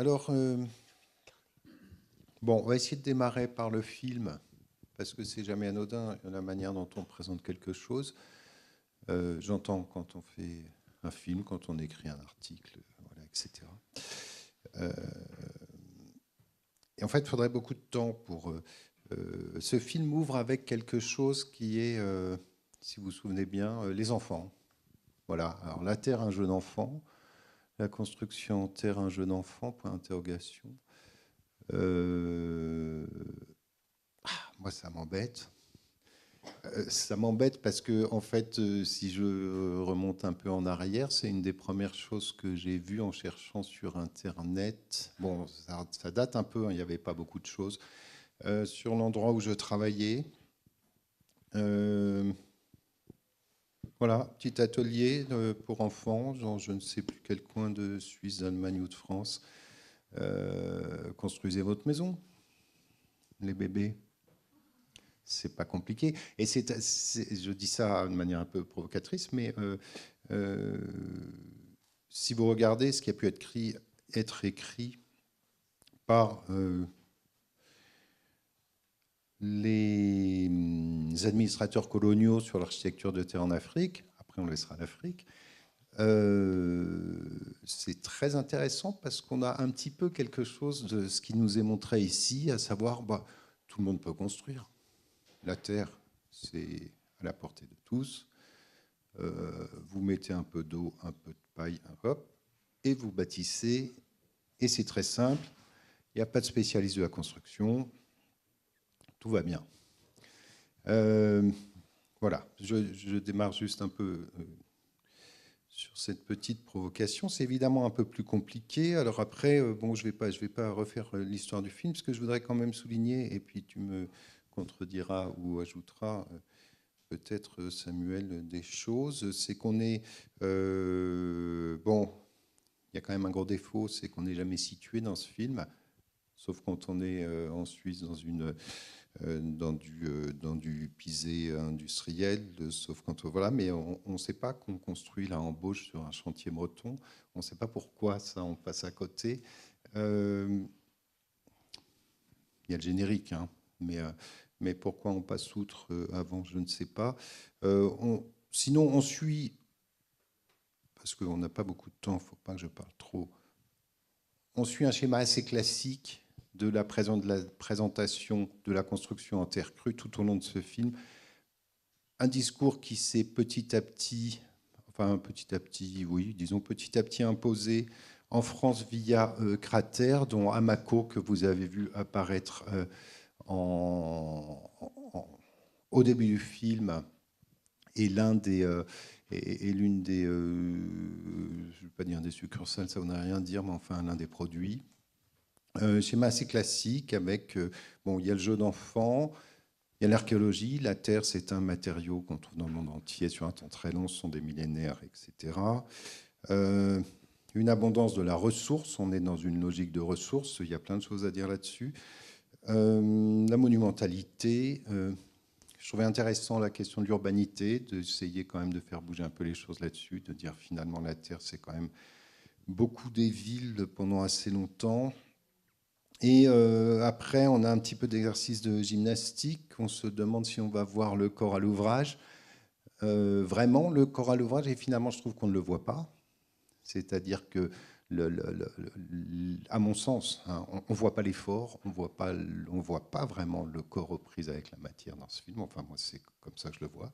Alors, bon, on va essayer de démarrer par le film, parce que c'est jamais anodin la manière dont on présente quelque chose. J'entends quand on fait un film, quand on écrit un article, voilà, etc. Euh, et en fait, il faudrait beaucoup de temps pour... ce film ouvre avec quelque chose qui est, si vous vous souvenez bien, les enfants. Voilà, alors la Terre, un jeu d'enfant, la construction en Terre, un jeu d'enfant, point d'interrogation. Euh, Moi, ça m'embête. Ça m'embête parce que, en fait, si je remonte un peu en arrière, c'est une des premières choses que j'ai vues en cherchant sur Internet. Bon, ça date un peu, hein, il n'y avait pas beaucoup de choses. Sur l'endroit où je travaillais, euh, voilà, petit atelier pour enfants, dans je ne sais plus quel coin de Suisse, d'Allemagne ou de France. Construisez votre maison, les bébés. C'est pas compliqué. Et je dis ça de manière un peu provocatrice, mais euh, si vous regardez ce qui a pu être écrit par les administrateurs coloniaux sur l'architecture de terre en Afrique, après on laissera l'Afrique, c'est très intéressant parce qu'on a un petit peu quelque chose de ce qui nous est montré ici, à savoir, bah, tout le monde peut construire. La terre, c'est à la portée de tous. Vous mettez un peu d'eau, un peu de paille, hop, et vous bâtissez. Et c'est très simple. Il n'y a pas de spécialiste de la construction. Tout va bien. Euh, voilà, je démarre juste un peu sur cette petite provocation. C'est évidemment un peu plus compliqué. Alors après, bon, je vais pas refaire l'histoire du film, parce que je voudrais quand même souligner, et puis tu me contrediras ou ajouteras peut-être, Samuel, des choses. C'est qu'on est... bon, il y a quand même un gros défaut, c'est qu'on n'est jamais situé dans ce film, sauf quand on est en Suisse dans du pisé industriel, sauf quand voilà, mais on ne sait pas qu'on construit la embauche sur un chantier breton. On ne sait pas pourquoi ça, on passe à côté. Euh, Il y a le générique, hein, mais pourquoi on passe outre avant, je ne sais pas. Sinon, on suit, parce qu'on n'a pas beaucoup de temps, il ne faut pas que je parle trop. On suit un schéma assez classique de la présentation de la construction en terre crue tout au long de ce film. Un discours qui s'est petit à petit, enfin petit à petit, oui, disons petit à petit imposé en France via Cratère, dont Amaco, que vous avez vu apparaître en, au début du film, est l'un des... est l'une des, je ne vais pas dire des succursales, ça n'a rien à dire, mais enfin l'un des produits. Schéma assez classique avec, bon, il y a le jeu d'enfant, il y a l'archéologie, la terre c'est un matériau qu'on trouve dans le monde entier sur un temps très long, ce sont des millénaires, etc. Euh, une abondance de la ressource, on est dans une logique de ressources, il y a plein de choses à dire là-dessus. La monumentalité, je trouvais intéressant la question de l'urbanité, d'essayer quand même de faire bouger un peu les choses là-dessus, de dire finalement la terre c'est quand même beaucoup des villes pendant assez longtemps. Et après, on a un petit peu d'exercice de gymnastique. On se demande si on va voir le corps à l'ouvrage. Vraiment, le corps à l'ouvrage, et finalement, je trouve qu'on ne le voit pas. C'est-à-dire que, à mon sens, hein, on ne voit pas l'effort, on ne voit pas vraiment le corps aux prises avec la matière dans ce film. Enfin, moi, c'est comme ça que je le vois.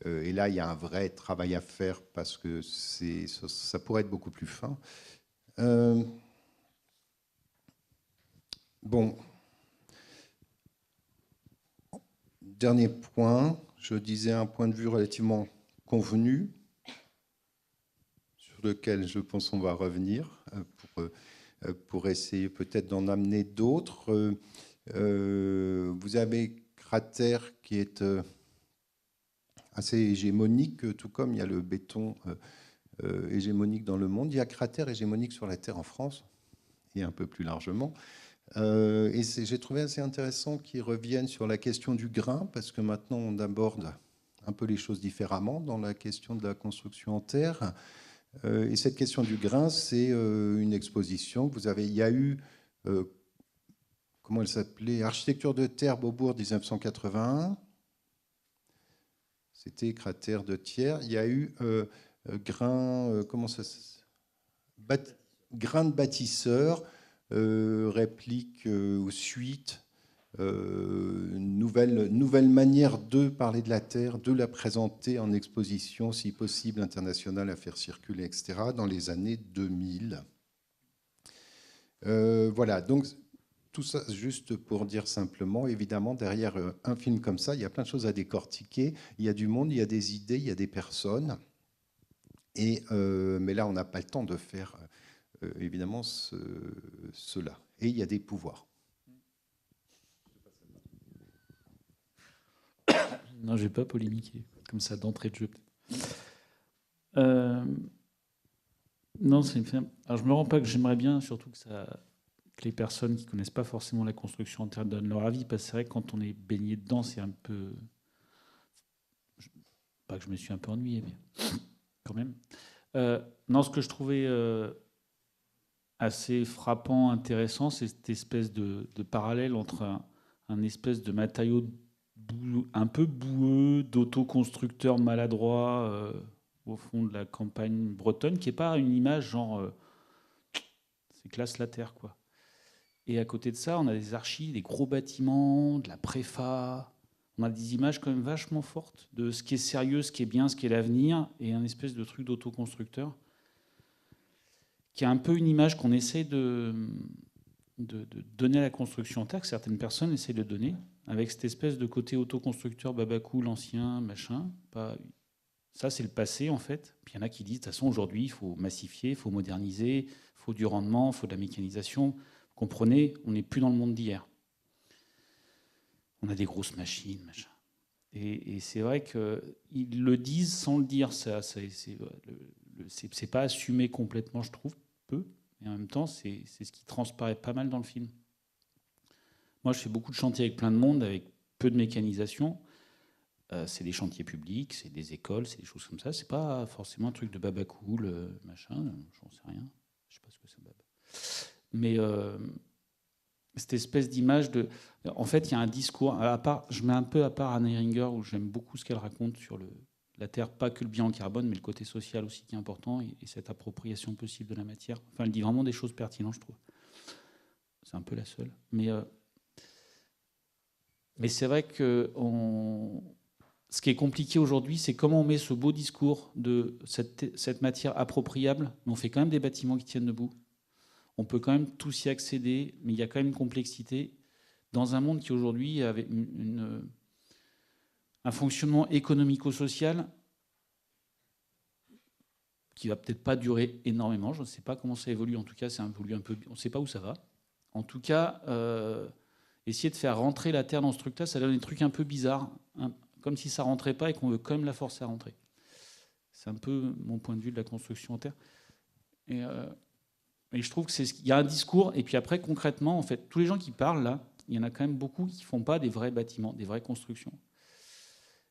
Et là, il y a un vrai travail à faire parce que ça pourrait être beaucoup plus fin. Euh, bon, dernier point, je disais un point de vue relativement convenu, sur lequel je pense on va revenir pour essayer peut-être d'en amener d'autres. Vous avez Cratère qui est assez hégémonique, tout comme il y a le béton hégémonique dans le monde. Il y a Cratère hégémonique sur la Terre en France, et un peu plus largement. Et j'ai trouvé assez intéressant qu'ils reviennent sur la question du grain, parce que maintenant on aborde un peu les choses différemment dans la question de la construction en terre. Et cette question du grain, c'est une exposition que vous avez. Il y a eu, comment elle s'appelait, Architecture de terre, Beaubourg 1981. C'était cratère de Thiers. Il y a eu grain, comment ça grain de bâtisseur, réplique ou suite. Nouvelle manière de parler de la Terre, de la présenter en exposition, si possible internationale, à faire circuler, etc., dans les années 2000. Voilà, donc tout ça juste pour dire simplement, évidemment, derrière un film comme ça, il y a plein de choses à décortiquer, il y a du monde, il y a des idées, il y a des personnes, mais là, on n'a pas le temps de faire, évidemment, cela. Et il y a des pouvoirs. Non, je vais pas polémiquer, comme ça, d'entrée de jeu. Non, c'est une film. Alors, je me rends pas que j'aimerais bien, surtout que les personnes qui connaissent pas forcément la construction en terre donnent leur avis, parce que c'est vrai que quand on est baigné dedans, c'est un peu. Pas que je me suis un peu ennuyé, mais quand même. Non, ce que je trouvais assez frappant, intéressant, c'est cette espèce de parallèle entre un espèce de matériau un peu boueux, d'autoconstructeur maladroit au fond de la campagne bretonne, qui n'est pas une image genre c'est classe la terre, quoi. Et à côté de ça, on a des archives, des gros bâtiments, de la préfa. On a des images quand même vachement fortes de ce qui est sérieux, ce qui est bien, ce qui est l'avenir, et un espèce de truc d'autoconstructeur qui a un peu une image qu'on essaie de donner à la construction en terre, que certaines personnes essaient de donner, avec cette espèce de côté autoconstructeur, babacou, l'ancien, machin. Pas... Ça, c'est le passé, en fait. Puis il y en a qui disent, de toute façon, aujourd'hui, il faut massifier, il faut moderniser, il faut du rendement, il faut de la mécanisation. Vous comprenez, on n'est plus dans le monde d'hier. On a des grosses machines, machin. Et c'est vrai qu'ils le disent sans le dire. Ça, c'est pas assumé complètement, je trouve, peu. Et en même temps, c'est ce qui transparaît pas mal dans le film. Moi, je fais beaucoup de chantiers avec plein de monde, avec peu de mécanisation. C'est des chantiers publics, c'est des écoles, c'est des choses comme ça. C'est pas forcément un truc de baba cool, machin, j'en sais rien. Je sais pas ce que c'est baba. Mais cette espèce d'image de. En fait, il y a un discours. À part, je mets un peu à part Anna Ehringer, où j'aime beaucoup ce qu'elle raconte sur la Terre, pas que le bilan carbone, mais le côté social aussi qui est important, et cette appropriation possible de la matière. Enfin, elle dit vraiment des choses pertinentes, je trouve. C'est un peu la seule. Mais c'est vrai que ce qui est compliqué aujourd'hui, c'est comment on met ce beau discours de cette matière appropriable, mais on fait quand même des bâtiments qui tiennent debout. On peut quand même tous y accéder, mais il y a quand même une complexité dans un monde qui aujourd'hui avait un fonctionnement économico-social qui va peut-être pas durer énormément. Je ne sais pas comment ça évolue. En tout cas, ça évolue un peu. On ne sait pas où ça va. En tout cas, essayer de faire rentrer la Terre dans ce truc-là, ça donne des trucs un peu bizarres, comme si ça rentrait pas et qu'on veut quand même la forcer à rentrer. C'est un peu mon point de vue de la construction en Terre. Et je trouve qu'il y a un discours, et puis après, concrètement, en fait, tous les gens qui parlent là, il y en a quand même beaucoup qui ne font pas des vrais bâtiments, des vraies constructions.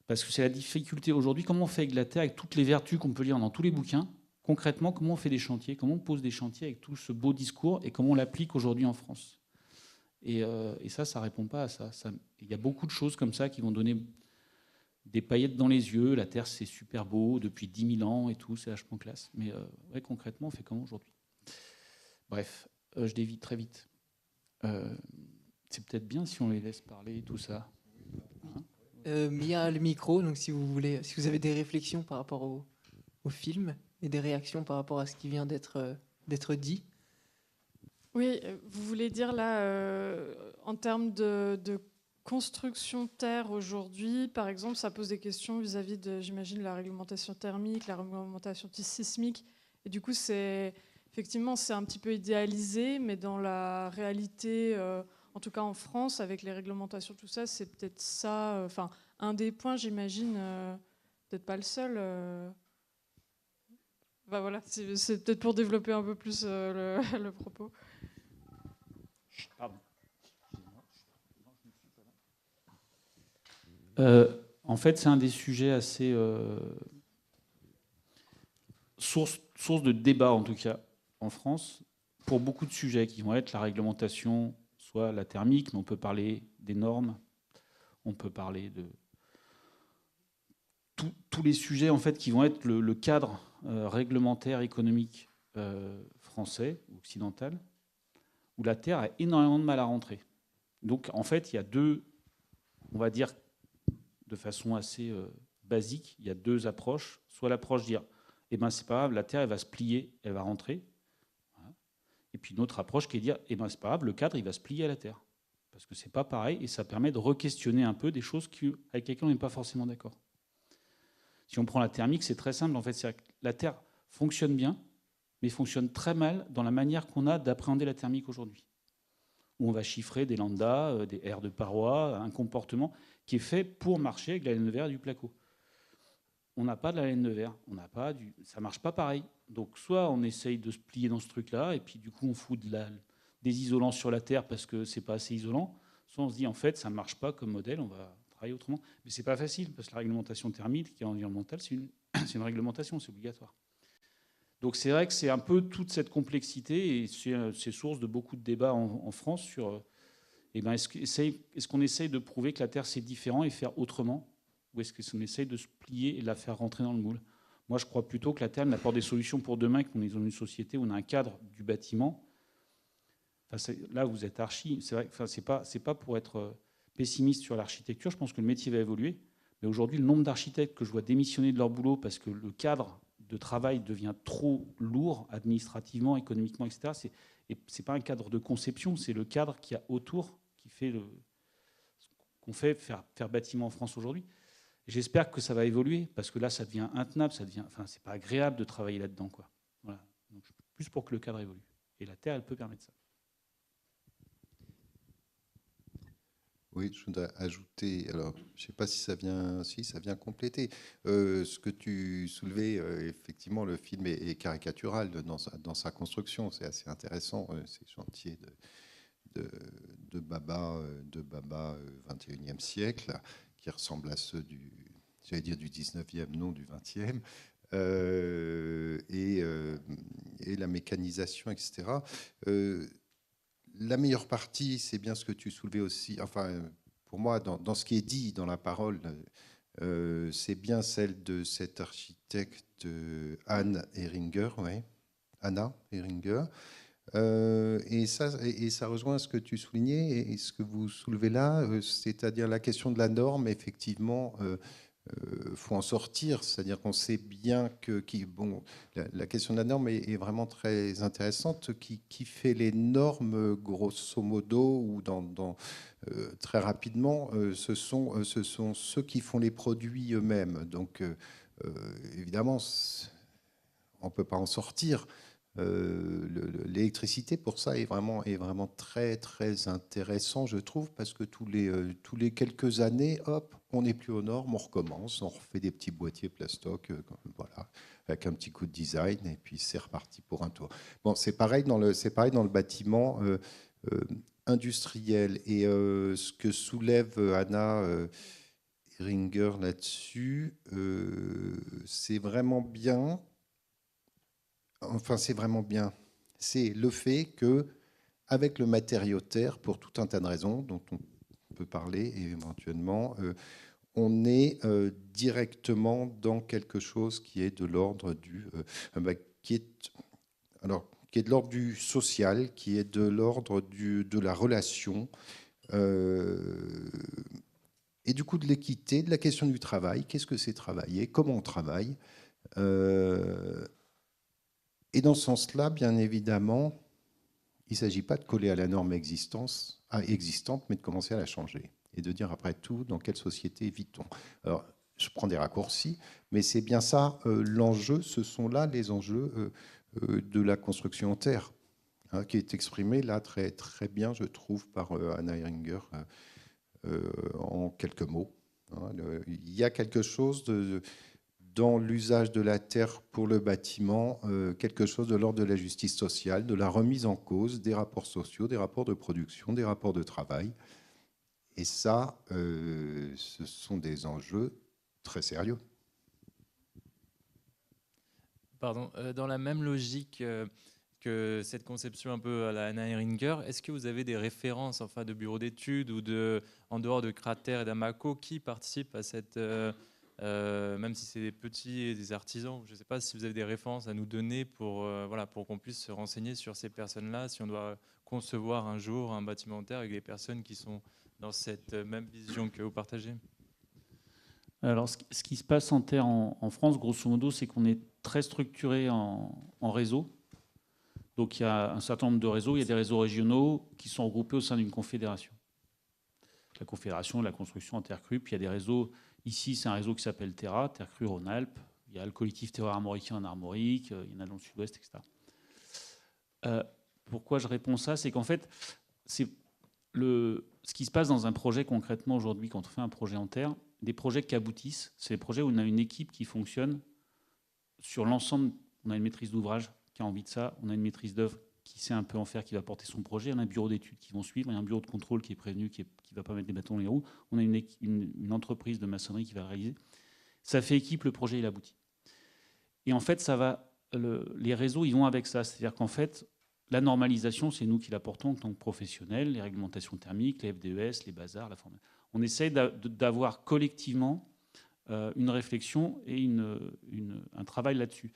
Parce que c'est la difficulté aujourd'hui. Comment on fait avec la Terre, avec toutes les vertus qu'on peut lire dans tous les bouquins? Concrètement, comment on fait des chantiers? Comment on pose des chantiers avec tout ce beau discours? Et comment on l'applique aujourd'hui en France? Et ça ne répond pas à ça. Il y a beaucoup de choses comme ça qui vont donner des paillettes dans les yeux. La Terre, c'est super beau depuis 10 000 ans et tout, c'est vachement classe. Mais ouais, concrètement, on fait comment aujourd'hui? Bref, je dévie très vite. C'est peut-être bien si on les laisse parler, tout ça. Il y a le micro, donc si vous voulez, si vous avez des réflexions par rapport au film et des réactions par rapport à ce qui vient d'être dit. Oui, vous voulez dire là, en termes de construction terre aujourd'hui, par exemple, ça pose des questions vis-à-vis de, j'imagine, la réglementation thermique, la réglementation sismique. Et du coup, effectivement, c'est un petit peu idéalisé, mais dans la réalité, en tout cas en France, avec les réglementations, tout ça, c'est peut-être ça, enfin, un des points, j'imagine, peut-être pas le seul. Bah voilà, c'est peut-être pour développer un peu plus le propos. Pardon. En fait, c'est un des sujets assez source de débat, en tout cas, en France, pour beaucoup de sujets qui vont être la réglementation, soit la thermique, mais on peut parler des normes, on peut parler de tous les sujets en fait, qui vont être le cadre réglementaire économique français, occidental, où la Terre a énormément de mal à rentrer. Donc, en fait, il y a deux, on va dire, de façon assez basique, il y a deux approches. Soit l'approche dire, eh ben, c'est pas grave, la Terre, elle va se plier, elle va rentrer. Voilà. Et puis une autre approche qui est dire, eh ben, c'est pas grave, le cadre, il va se plier à la Terre. Parce que c'est pas pareil et ça permet de re-questionner un peu des choses avec lesquelles on n'est pas forcément d'accord. Si on prend la thermique, c'est très simple. En fait, c'est que la Terre fonctionne bien, mais fonctionne très mal dans la manière qu'on a d'appréhender la thermique aujourd'hui. Où on va chiffrer des lambdas, des aires de paroi, un comportement qui est fait pour marcher avec la laine de verre et du placo. On n'a pas de la laine de verre, ça ne marche pas pareil. Donc soit on essaye de se plier dans ce truc-là, et puis du coup on fout des isolants sur la Terre parce que c'est pas assez isolant, soit on se dit en fait ça ne marche pas comme modèle, on va travailler autrement. Mais c'est pas facile, parce que la réglementation thermique qui est environnementale, c'est une réglementation, c'est obligatoire. Donc c'est vrai que c'est un peu toute cette complexité, et c'est source de beaucoup de débats en France sur est-ce qu'on essaye de prouver que la Terre c'est différent et faire autrement, ou est-ce qu'on essaye de se plier et de la faire rentrer dans le moule? Moi je crois plutôt que la Terre apporte des solutions pour demain, qu'on est dans une société où on a un cadre du bâtiment. Enfin, là vous êtes archi, c'est vrai, enfin, c'est pas pour être pessimiste sur l'architecture, je pense que le métier va évoluer, mais aujourd'hui le nombre d'architectes que je vois démissionner de leur boulot parce que le cadre de travail devient trop lourd administrativement, économiquement, etc. C'est pas un cadre de conception, c'est le cadre qu'il y a autour qui fait qu'on fait faire bâtiment en France aujourd'hui. J'espère que ça va évoluer parce que là, ça devient intenable, enfin, c'est pas agréable de travailler là-dedans, quoi. Voilà. Donc, plus pour que le cadre évolue. Et la Terre, elle peut permettre ça. Oui, je voudrais ajouter, alors je ne sais pas si ça vient compléter. Ce que tu soulevais, effectivement, le film est caricatural dans sa construction. C'est assez intéressant, ces chantiers de Baba 21e siècle, qui ressemblent à ceux du 19e, non du 20e. Et la mécanisation, etc. La meilleure partie, c'est bien ce que tu soulevais aussi, enfin, pour moi, dans ce qui est dit dans la parole, c'est bien celle de cette architecte Anna Heringer. Et ça rejoint ce que tu soulignais et ce que vous soulevez là, c'est-à-dire la question de la norme, effectivement. Faut en sortir, c'est-à-dire qu'on sait bien que la question de la norme est vraiment très intéressante. Qui fait les normes, grosso modo, ou très rapidement, ce sont ceux qui font les produits eux-mêmes. Donc, évidemment, on ne peut pas en sortir. L'électricité, pour ça, est vraiment très, très intéressant, je trouve, parce que tous les quelques années, hop, on n'est plus aux normes, on recommence, on refait des petits boîtiers plastoc, voilà, avec un petit coup de design, et puis c'est reparti pour un tour. Bon, c'est pareil dans le bâtiment industriel. Et ce que soulève Anna Heringer là-dessus, c'est vraiment bien. Enfin, c'est vraiment bien. C'est le fait que, avec le matériau terre, pour tout un tas de raisons dont on peut parler éventuellement, on est directement dans quelque chose qui est de l'ordre qui est de l'ordre du social, qui est de l'ordre de la relation, et du coup de l'équité, de la question du travail. Qu'est-ce que c'est travailler? Comment on travaille? Et dans ce sens-là, bien évidemment, il ne s'agit pas de coller à la norme existante, mais de commencer à la changer. Et de dire, après tout, dans quelle société vit-on? Alors, je prends des raccourcis, mais c'est bien ça l'enjeu. Ce sont là les enjeux de la construction en terre, hein, qui est exprimé là très, très bien, je trouve, par Anna Heringer en quelques mots. Hein. Il y a quelque chose dans l'usage de la terre pour le bâtiment, quelque chose de l'ordre de la justice sociale, de la remise en cause des rapports sociaux, des rapports de production, des rapports de travail. Et ça, ce sont des enjeux très sérieux. Pardon, dans la même logique que cette conception un peu à la Anna Ehringer, est-ce que vous avez des références enfin, de bureaux d'études ou en dehors de Cratère et d'Amaco qui participent à cette... même si c'est des petits et des artisans, je ne sais pas si vous avez des références à nous donner pour qu'on puisse se renseigner sur ces personnes-là, si on doit concevoir un jour un bâtiment en terre avec des personnes qui sont dans cette même vision que vous partagez. Alors, ce qui se passe en terre en France, grosso modo, c'est qu'on est très structuré en réseau. Donc, il y a un certain nombre de réseaux. Il y a des réseaux régionaux qui sont regroupés au sein d'une confédération. La confédération de la construction en terre crue. Puis, il y a des réseaux. Ici, c'est un réseau qui s'appelle Terra, Terre crue Rhône-Alpes. Il y a le collectif terroir armoricain en Armorique. Il y en a dans le sud-ouest, etc. Pourquoi je réponds ça? C'est qu'en fait, ce qui se passe dans un projet concrètement aujourd'hui, quand on fait un projet en terre, des projets qui aboutissent, c'est des projets où on a une équipe qui fonctionne sur l'ensemble. On a une maîtrise d'ouvrage qui a envie de ça, on a une maîtrise d'œuvre qui sait un peu en faire, qui va porter son projet, on a un bureau d'études qui vont suivre, il y a un bureau de contrôle qui est prévenu, qui ne va pas mettre des bâtons dans les roues, on a une entreprise de maçonnerie qui va réaliser. Ça fait équipe, le projet il aboutit. Et en fait, les réseaux, ils vont avec ça. C'est-à-dire qu'en fait, la normalisation, c'est nous qui l'apportons en tant que professionnels, les réglementations thermiques, les FDES, les bazars, la formation. On essaie d'avoir collectivement une réflexion et un travail là-dessus.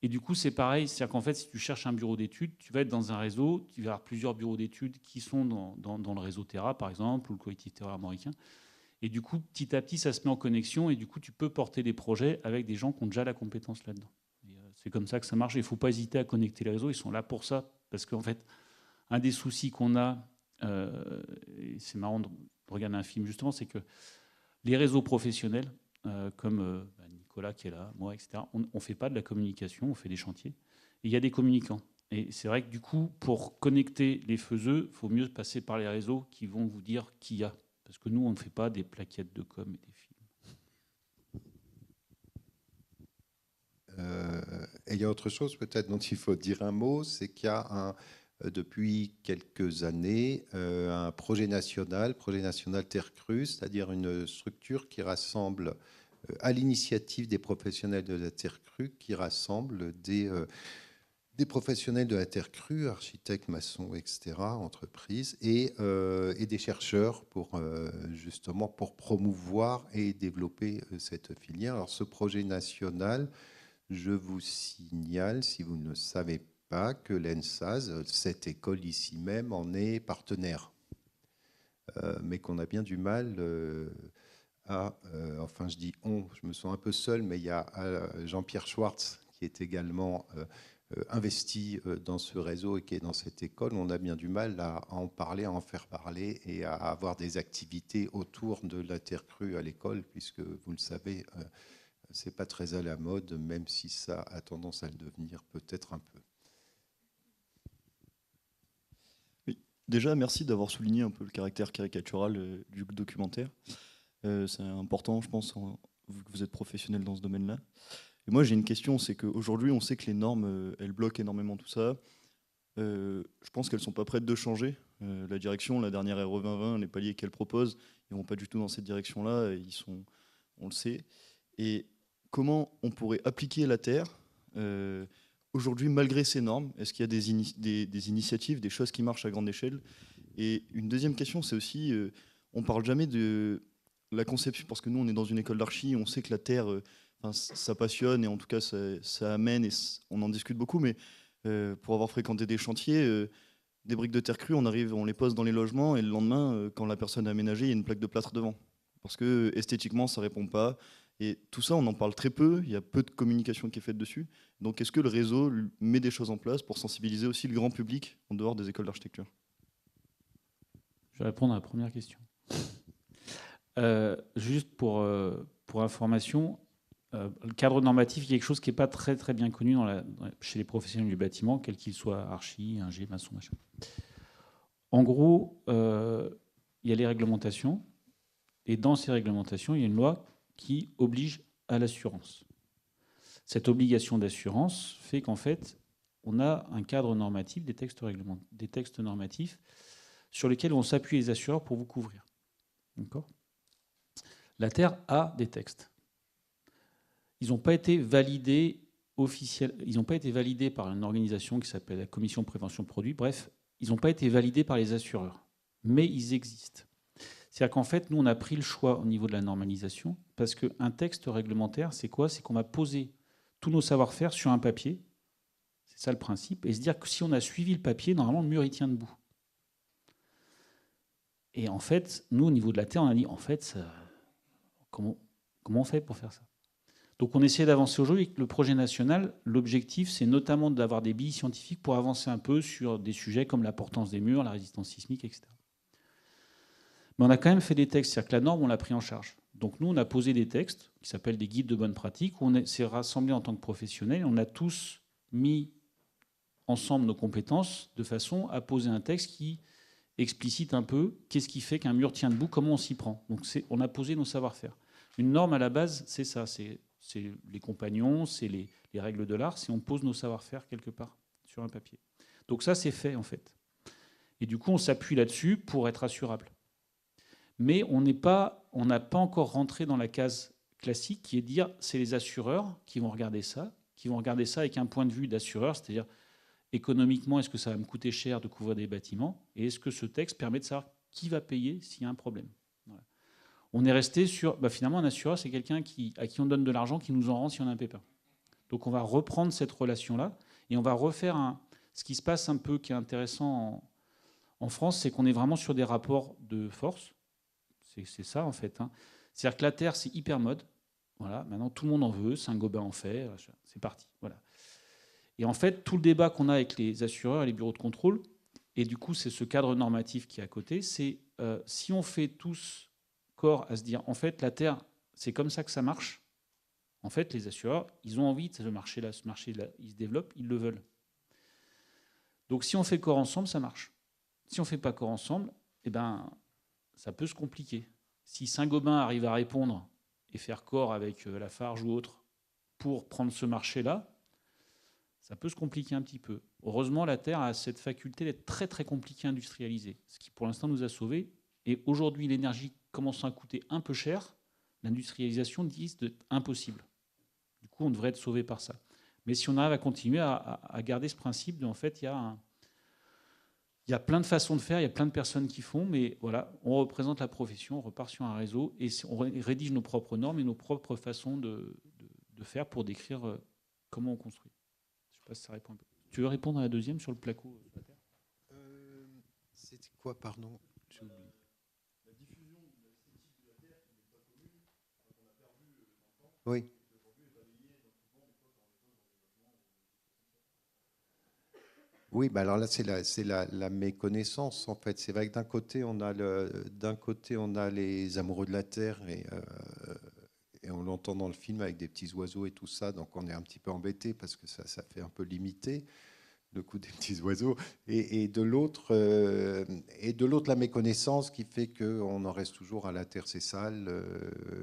Et du coup, c'est pareil, c'est-à-dire qu'en fait, si tu cherches un bureau d'études, tu vas être dans un réseau, tu vas avoir plusieurs bureaux d'études qui sont dans le réseau Terra, par exemple, ou le collectif terroir armoricain. Et du coup, petit à petit, ça se met en connexion, et du coup, tu peux porter des projets avec des gens qui ont déjà la compétence là-dedans. C'est comme ça que ça marche. Il ne faut pas hésiter à connecter les réseaux, ils sont là pour ça. Parce qu'en fait, un des soucis qu'on a, et c'est marrant de regarder un film justement, c'est que les réseaux professionnels, comme Nicolas qui est là, moi, etc., on ne fait pas de la communication, on fait des chantiers. Et il y a des communicants. Et c'est vrai que du coup, pour connecter les faiseux, il faut mieux passer par les réseaux qui vont vous dire qui y a. Parce que nous, on ne fait pas des plaquettes de com et des films. Et il y a autre chose peut-être dont il faut dire un mot, c'est qu'il y a depuis quelques années un projet national Terre Crue, c'est-à-dire une structure qui rassemble, à l'initiative des professionnels de la terre crue, qui rassemble des professionnels de la terre crue, architectes, maçons, etc., entreprises, et des chercheurs justement pour promouvoir et développer cette filière. Alors ce projet national, je vous signale, si vous ne le savez pas, que l'ENSAS, cette école ici même, en est partenaire. Mais qu'on a bien du mal enfin je dis on, je me sens un peu seul, mais il y a Jean-Pierre Schwartz qui est également investi dans ce réseau et qui est dans cette école. On a bien du mal à en parler, à en faire parler et à avoir des activités autour de la terre crue à l'école, puisque vous le savez, c'est pas très à la mode, même si ça a tendance à le devenir peut-être un peu. Oui. Déjà, merci d'avoir souligné un peu le caractère caricatural du documentaire. C'est important, je pense, vu que vous êtes professionnel dans ce domaine-là. Et moi, j'ai une question, c'est qu'aujourd'hui, on sait que les normes, elles bloquent énormément tout ça. Je pense qu'elles ne sont pas prêtes de changer. La direction, la dernière RE 2020, les paliers qu'elle propose, ils ne vont pas du tout dans cette direction-là. On le sait. Et comment on pourrait appliquer la terre aujourd'hui, malgré ces normes? Est-ce qu'il y a des initiatives, des choses qui marchent à grande échelle? Et une deuxième question, c'est aussi, on ne parle jamais de la conception, parce que nous, on est dans une école d'archi, on sait que la terre, ça passionne, et en tout cas, ça amène, et on en discute beaucoup, mais pour avoir fréquenté des chantiers, des briques de terre crue, on les pose dans les logements, et le lendemain, quand la personne a aménagé, il y a une plaque de plâtre devant. Parce que esthétiquement, ça ne répond pas. Et tout ça, on en parle très peu, il y a peu de communication qui est faite dessus. Donc est-ce que le réseau met des choses en place pour sensibiliser aussi le grand public en dehors des écoles d'architecture? Je vais répondre à la première question. Juste pour information, le cadre normatif, il y a quelque chose qui n'est pas très, très bien connu chez les professionnels du bâtiment, quels qu'ils soient, archi, ingé, maçon, machin. En gros, il y a les réglementations, et dans ces réglementations, il y a une loi qui oblige à l'assurance. Cette obligation d'assurance fait qu'en fait, on a un cadre normatif, des textes normatifs sur lesquels on s'appuie les assureurs pour vous couvrir. D'accord ? La terre a des textes. Ils n'ont pas été validés officiels, ils n'ont pas été validés par une organisation qui s'appelle la Commission de prévention produits. Bref, ils n'ont pas été validés par les assureurs, mais ils existent. C'est-à-dire qu'en fait, nous, on a pris le choix au niveau de la normalisation, parce qu'un texte réglementaire, c'est quoi? C'est qu'on va poser tous nos savoir-faire sur un papier, c'est ça le principe, et se dire que si on a suivi le papier, normalement, le mur, il tient debout. Et en fait, nous, au niveau de la Terre, on a dit, en fait, comment on fait pour faire ça? Donc on essaie d'avancer aujourd'hui avec le projet national. L'objectif, c'est notamment d'avoir des billes scientifiques pour avancer un peu sur des sujets comme la portance des murs, la résistance sismique, etc. Mais on a quand même fait des textes, c'est-à-dire que la norme, on l'a pris en charge. Donc nous, on a posé des textes qui s'appellent des guides de bonne pratique, où on s'est rassemblés en tant que professionnels, on a tous mis ensemble nos compétences de façon à poser un texte qui explicite un peu qu'est-ce qui fait qu'un mur tient debout, comment on s'y prend. Donc on a posé nos savoir-faire. Une norme, à la base, c'est ça, c'est les compagnons, c'est les règles de l'art, c'est on pose nos savoir-faire quelque part sur un papier. Donc ça, c'est fait, en fait. Et du coup, on s'appuie là-dessus pour être assurable. Mais on n'a pas encore rentré dans la case classique qui est de dire c'est les assureurs qui vont regarder ça avec un point de vue d'assureur, c'est-à-dire économiquement, est-ce que ça va me coûter cher de couvrir des bâtiments, et est-ce que ce texte permet de savoir qui va payer s'il y a un problème. Voilà. On est resté sur, finalement, un assureur, c'est quelqu'un à qui on donne de l'argent, qui nous en rend si on a un pépin. Donc on va reprendre cette relation-là, et on va refaire ce qui se passe un peu, qui est intéressant en France, c'est qu'on est vraiment sur des rapports de force. C'est ça, en fait. C'est-à-dire que la Terre, c'est hyper mode. Voilà, maintenant, tout le monde en veut. Saint-Gobain en fait. C'est parti. Voilà. Et en fait, tout le débat qu'on a avec les assureurs et les bureaux de contrôle, et du coup, c'est ce cadre normatif qui est à côté, c'est si on fait tous corps à se dire, en fait, la Terre, c'est comme ça que ça marche. En fait, les assureurs, ils ont envie de ce marché-là, il se développe, ils le veulent. Donc, si on fait corps ensemble, ça marche. Si on ne fait pas corps ensemble, ça peut se compliquer. Si Saint-Gobain arrive à répondre et faire corps avec Lafarge ou autre pour prendre ce marché-là, ça peut se compliquer un petit peu. Heureusement, la Terre a cette faculté d'être très très compliquée à industrialiser, ce qui pour l'instant nous a sauvés. Et aujourd'hui, l'énergie commençant à coûter un peu cher, l'industrialisation risque d'être impossible. Du coup, on devrait être sauvé par ça. Mais si on arrive à continuer à garder ce principe de, en fait, il y a plein de façons de faire, il y a plein de personnes qui font, mais voilà, on représente la profession, on repart sur un réseau et on rédige nos propres normes et nos propres façons de faire pour décrire comment on construit. Je ne sais pas si ça répond un peu. Tu veux répondre à la deuxième sur le placo sur la Terre? C'était quoi, pardon? J'ai oublié. La diffusion de l'esthétique de la Terre qui n'est pas commune, on a perdu dans le temps. Oui. Oui, alors là, c'est la méconnaissance, en fait. C'est vrai que d'un côté, on a les amoureux de la Terre, et on l'entend dans le film avec des petits oiseaux et tout ça, donc on est un petit peu embêté parce que ça fait un peu limité le coup des petits oiseaux. Et de l'autre, la méconnaissance qui fait qu'on en reste toujours à la Terre, c'est sale,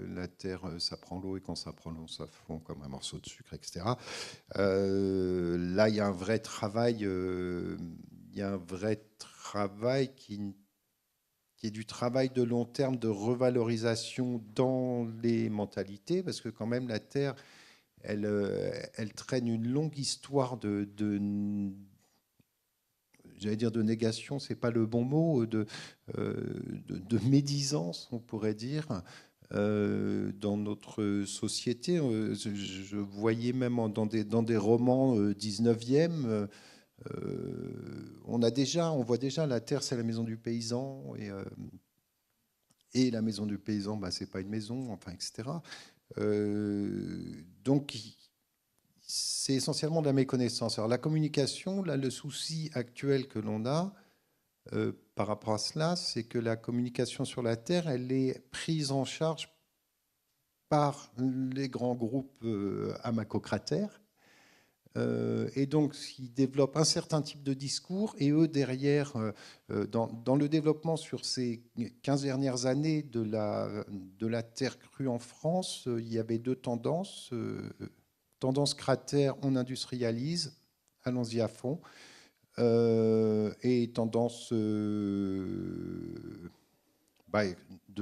la Terre, ça prend l'eau, et quand ça prend l'eau, ça fond comme un morceau de sucre, etc. Là, il y a un vrai travail, qui est du travail de long terme de revalorisation dans les mentalités, parce que quand même la Terre, elle traîne une longue histoire j'allais dire de négation, c'est pas le bon mot, de médisance, on pourrait dire, dans notre société. Je voyais même dans des romans 19e, on voit déjà la Terre, c'est la maison du paysan, et la maison du paysan, c'est pas une maison, enfin, etc. Donc, c'est essentiellement de la méconnaissance. Alors, la communication, là, le souci actuel que l'on a par rapport à cela, c'est que la communication sur la Terre, elle est prise en charge par les grands groupes amacocrataires, et donc ils développent un certain type de discours, et eux derrière, dans le développement sur ces 15 dernières années de la terre crue en France, il y avait deux tendances. Tendance cratère, on industrialise, allons-y à fond, et tendance de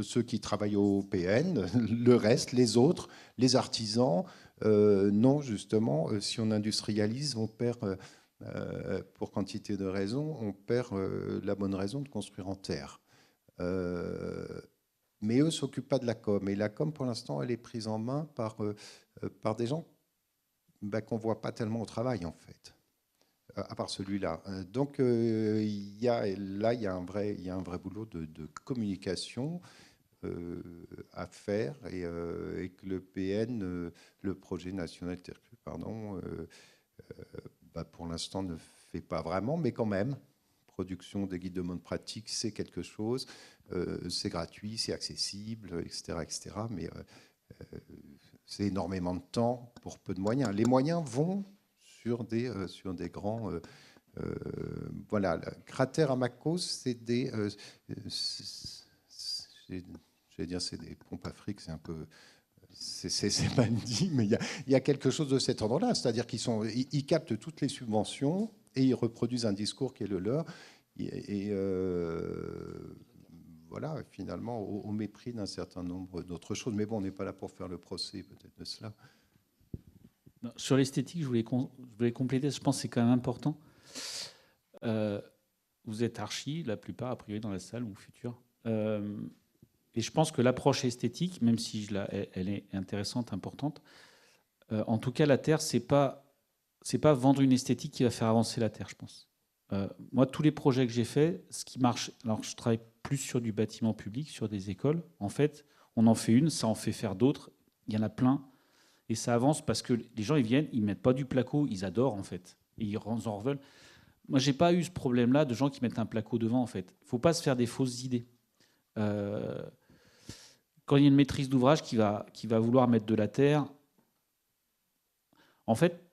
ceux qui travaillent au PN, le reste, les autres, les artisans, Non, justement, si on industrialise, on perd, pour quantité de raisons, on perd la bonne raison de construire en terre. Mais eux ne s'occupent pas de la com. Et la com, pour l'instant, elle est prise en main par des gens qu'on ne voit pas tellement au travail, en fait, à part celui-là. Donc, là, il y a un vrai boulot de communication à faire et que le PN, le projet national Terre-Crue, pardon, pour l'instant ne fait pas vraiment, mais quand même, production des guides de bonne pratique, c'est quelque chose, c'est gratuit, c'est accessible, etc., etc. Mais c'est énormément de temps pour peu de moyens. Les moyens vont sur des grands... voilà, le cratère à Makos, c'est des... j'allais dire, c'est des pompes à fric, c'est un peu... C'est mal dit, mais il y a quelque chose de cet ordre-là. C'est-à-dire ils captent toutes les subventions et ils reproduisent un discours qui est le leur. Et voilà, finalement, au mépris d'un certain nombre d'autres choses. Mais bon, on n'est pas là pour faire le procès, peut-être, de cela. Non, sur l'esthétique, je voulais compléter, je pense que c'est quand même important. Vous êtes archi, la plupart, a priori, dans la salle ou futur. Et je pense que l'approche esthétique, même si elle est intéressante, importante, en tout cas, la Terre, c'est pas vendre une esthétique qui va faire avancer la Terre, je pense. Moi, tous les projets que j'ai faits, ce qui marche, alors je travaille plus sur du bâtiment public, sur des écoles. En fait, on en fait une, ça en fait faire d'autres. Il y en a plein. Et ça avance parce que les gens, ils viennent, ils mettent pas du placo, ils adorent, en fait. Et ils en veulent. Moi, j'ai pas eu ce problème-là de gens qui mettent un placo devant, en fait. Il faut pas se faire des fausses idées. Quand il y a une maîtrise d'ouvrage qui va vouloir mettre de la terre, en fait,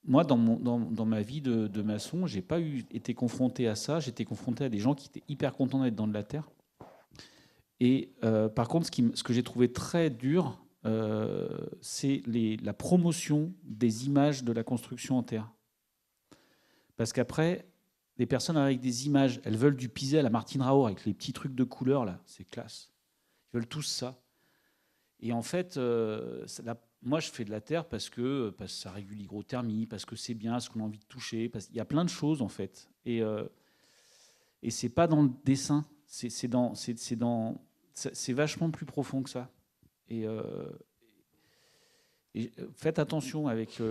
moi, dans ma vie de maçon, j'ai pas été confronté à ça. J'étais confronté à des gens qui étaient hyper contents d'être dans de la terre. Et par contre, ce que j'ai trouvé très dur, c'est la promotion des images de la construction en terre. Parce qu'après, les personnes avec des images, elles veulent du Pisé à la Martine Raoult avec les petits trucs de couleur, là, c'est classe. Ils veulent tous ça. Et en fait, moi, je fais de la terre parce que ça régule l'hygrothermie, parce que c'est bien, ce qu'on a envie de toucher. Parce qu'il y a plein de choses, en fait. Et c'est pas dans le dessin. C'est vachement plus profond que ça. Et faites attention avec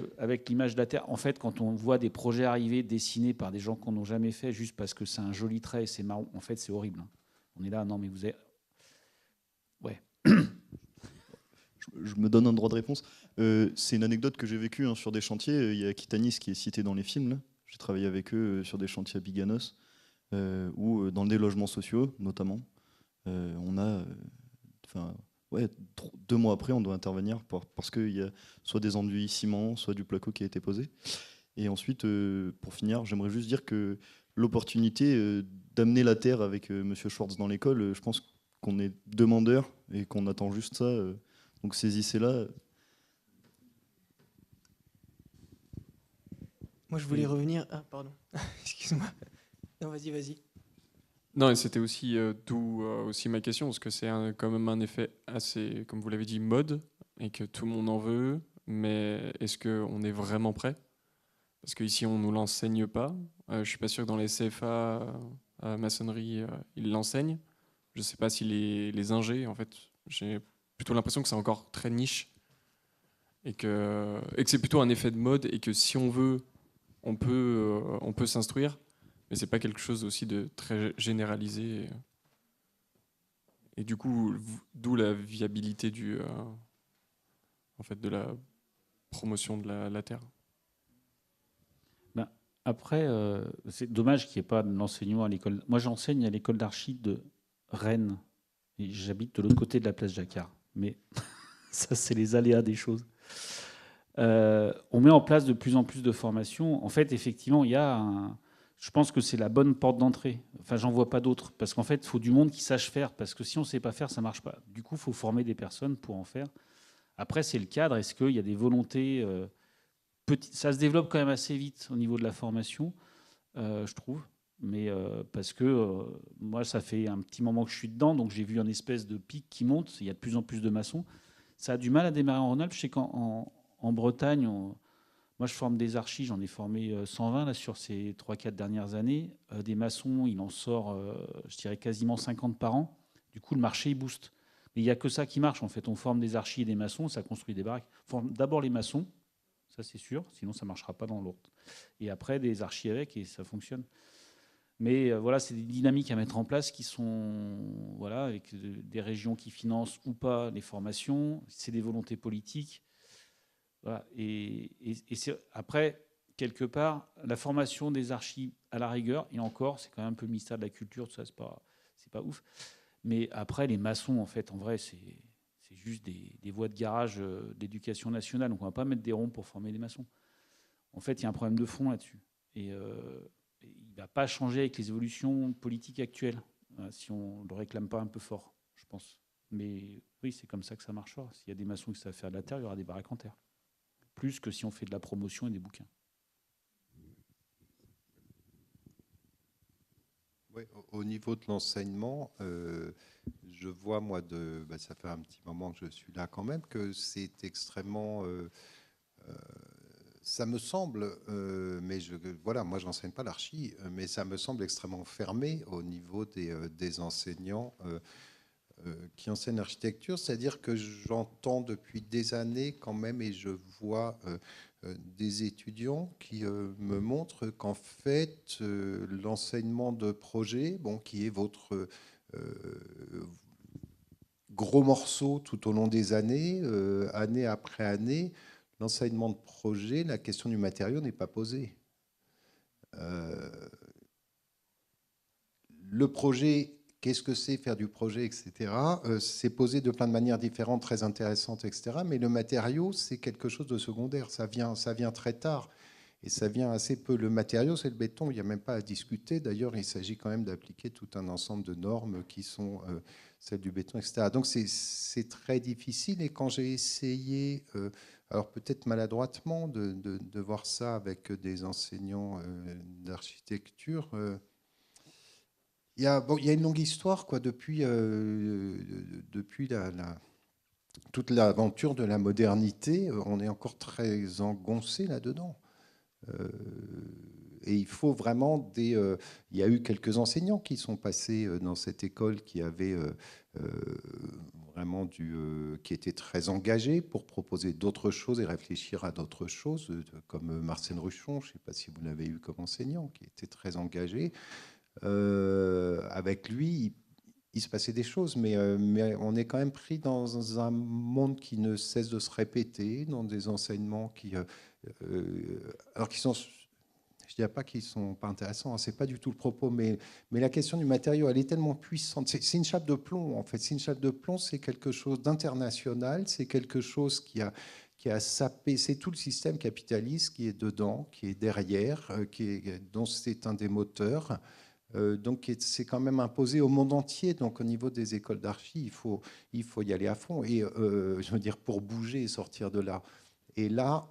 l'image de la Terre. En fait, quand on voit des projets arriver dessinés par des gens qu'on n'a jamais fait juste parce que c'est un joli trait et c'est marron, en fait, c'est horrible. On est là, non, mais vous avez... Ouais. Je me donne un droit de réponse. C'est une anecdote que j'ai vécue sur des chantiers. Il y a Kitanis qui est cité dans les films. Là. J'ai travaillé avec eux sur des chantiers à Biganos, ou dans des logements sociaux, notamment. On a... 2 mois après, on doit intervenir parce qu'il y a soit des enduits ciment, soit du placo qui a été posé. Et ensuite, pour finir, j'aimerais juste dire que l'opportunité d'amener la terre avec Monsieur Schwartz dans l'école, je pense qu'on est demandeur et qu'on attend juste ça. Donc saisissez-la. Moi, je voulais revenir... Ah, pardon. Excuse-moi. Non, vas-y. Non, et c'était aussi d'où aussi ma question, parce que c'est quand même un effet assez, comme vous l'avez dit, mode, et que tout le monde en veut, mais est-ce qu'on est vraiment prêt? Parce qu'ici, on ne nous l'enseigne pas. Je ne suis pas sûr que dans les CFA, maçonnerie, ils l'enseignent. Je ne sais pas si les ingés, en fait, j'ai plutôt l'impression que c'est encore très niche, et que c'est plutôt un effet de mode, et que si on veut, on peut s'instruire. Mais c'est pas quelque chose aussi de très généralisé. Et du coup, d'où la viabilité en fait, de la promotion de la terre. Ben, après, c'est dommage qu'il n'y ait pas de l'enseignement à l'école. Moi, j'enseigne à l'école d'archi de Rennes. Et j'habite de l'autre côté de la place Jacquard. Mais ça, c'est les aléas des choses. On met en place de plus en plus de formations. En fait, effectivement, il y a je pense que c'est la bonne porte d'entrée. Enfin, j'en vois pas d'autres. Parce qu'en fait, il faut du monde qui sache faire. Parce que si on ne sait pas faire, ça ne marche pas. Du coup, il faut former des personnes pour en faire. Après, c'est le cadre. Est-ce qu'il y a des volontés ça se développe quand même assez vite au niveau de la formation, je trouve. Mais parce que moi, ça fait un petit moment que je suis dedans. Donc, j'ai vu une espèce de pic qui monte. Il y a de plus en plus de maçons. Ça a du mal à démarrer en Rhône-Alpes. Je sais qu'en Bretagne, moi je forme des archis, j'en ai formé 120 là, sur ces 3-4 dernières années. Des maçons, il en sort, je dirais, quasiment 50 par an. Du coup, le marché, il booste. Mais il n'y a que ça qui marche, en fait. On forme des archis et des maçons, ça construit des baraques. On forme d'abord les maçons, ça c'est sûr, sinon ça ne marchera pas dans l'autre. Et après, des archis avec, et ça fonctionne. Mais voilà, c'est des dynamiques à mettre en place qui sont, voilà, avec des régions qui financent ou pas les formations. C'est des volontés politiques. Voilà. Et après, quelque part, la formation des archis à la rigueur, et encore, c'est quand même un peu le ministère de la Culture, tout ça, c'est pas ouf. Mais après, les maçons, en fait, en vrai, c'est juste des voies de garage d'éducation nationale. Donc on ne va pas mettre des ronds pour former des maçons. En fait, il y a un problème de fond là-dessus. Et il ne va pas changer avec les évolutions politiques actuelles, si on ne le réclame pas un peu fort, je pense. Mais oui, c'est comme ça que ça marchera. S'il y a des maçons qui savent faire de la terre, il y aura des baraques en terre. Plus que si on fait de la promotion et des bouquins. Oui, au niveau de l'enseignement, je vois, moi, ça fait un petit moment que je suis là quand même, que c'est extrêmement... ça me semble, mais voilà, moi je n'enseigne pas l'archi, mais ça me semble extrêmement fermé au niveau des enseignants qui enseignent l'architecture. C'est-à-dire que j'entends depuis des années quand même, et je vois des étudiants qui me montrent qu'en fait, l'enseignement de projet, bon, qui est votre gros morceau tout au long des années, année après année, l'enseignement de projet, la question du matériau n'est pas posée. Le projet, qu'est-ce que c'est faire du projet, etc. C'est posé de plein de manières différentes, très intéressantes, etc. Mais le matériau, c'est quelque chose de secondaire. Ça vient très tard. Et ça vient assez peu. Le matériau, c'est le béton. Il n'y a même pas à discuter. D'ailleurs, il s'agit quand même d'appliquer tout un ensemble de normes qui sont celles du béton, etc. Donc, c'est très difficile. Et quand j'ai essayé, alors peut-être maladroitement, de voir ça avec des enseignants d'architecture, il y a une longue histoire, quoi, depuis toute l'aventure de la modernité. On est encore très engoncé là-dedans. Et il faut vraiment il y a eu quelques enseignants qui sont passés dans cette école qui avaient vraiment qui étaient très engagés pour proposer d'autres choses et réfléchir à d'autres choses, comme Marcel Ruchon, je ne sais pas si vous l'avez eu comme enseignant, qui était très engagé. Avec lui, il se passait des choses, mais on est quand même pris dans un monde qui ne cesse de se répéter, dans des enseignements alors qui sont, je ne dirais pas qu'ils ne sont pas intéressants, hein, ce n'est pas du tout le propos, mais la question du matériau, elle est tellement puissante. C'est une chape de plomb, en fait. C'est une chape de plomb, c'est quelque chose d'international, c'est quelque chose qui a sapé, c'est tout le système capitaliste qui est dedans, qui est derrière, dont c'est un des moteurs. Donc c'est quand même imposé au monde entier. Donc au niveau des écoles d'archi, il faut y aller à fond. Et je veux dire, pour bouger et sortir de là. Et là,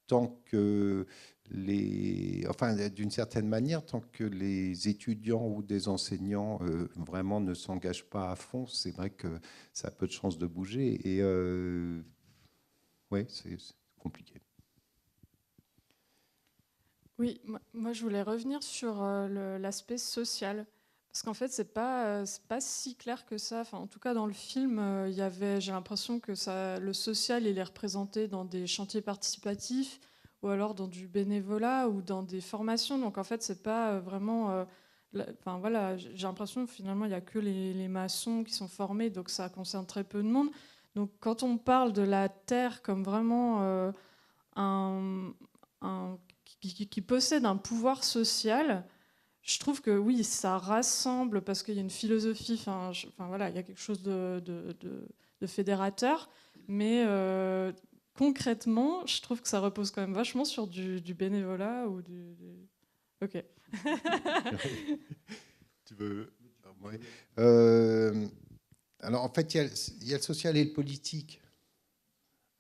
tant que d'une certaine manière, tant que les étudiants ou des enseignants vraiment ne s'engagent pas à fond, c'est vrai que ça a peu de chances de bouger. Et ouais, c'est compliqué. Oui, moi je voulais revenir sur l'aspect social. Parce qu'en fait, c'est pas si clair que ça. Enfin, en tout cas, dans le film, j'ai l'impression que le social, il est représenté dans des chantiers participatifs ou alors dans du bénévolat ou dans des formations. Donc, en fait, c'est pas vraiment... Enfin, voilà, j'ai l'impression que finalement, il n'y a que les maçons qui sont formés, donc ça concerne très peu de monde. Donc, quand on parle de la terre comme vraiment qui possède un pouvoir social, je trouve que oui, ça rassemble parce qu'il y a une philosophie, voilà, il y a quelque chose de fédérateur, mais concrètement, je trouve que ça repose quand même vachement sur du bénévolat ou du... Ok. Tu veux... Ouais. Alors en fait, il y a le social et le politique.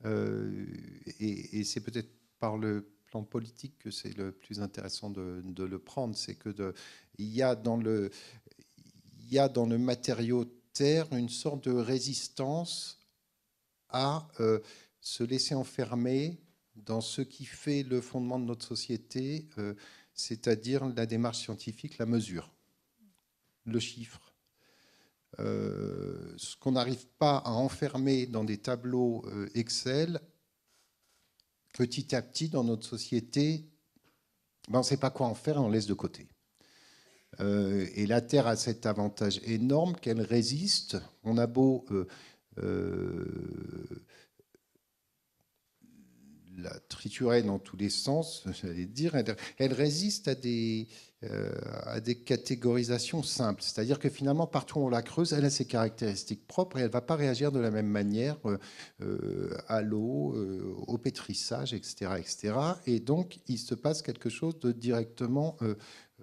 Et c'est peut-être par le plan politique que c'est le plus intéressant de le prendre. C'est que il y a dans le matériau terre une sorte de résistance à se laisser enfermer dans ce qui fait le fondement de notre société, c'est-à-dire la démarche scientifique, la mesure, le chiffre. Ce qu'on n'arrive pas à enfermer dans des tableaux Excel, petit à petit, dans notre société, on ne sait pas quoi en faire et on laisse de côté. Et la Terre a cet avantage énorme qu'elle résiste. On a beau la triturer dans tous les sens, j'allais dire, elle résiste à des catégorisations simples. C'est-à-dire que finalement, partout où on la creuse, elle a ses caractéristiques propres et elle ne va pas réagir de la même manière à l'eau, au pétrissage, etc., etc. Et donc, il se passe quelque chose de directement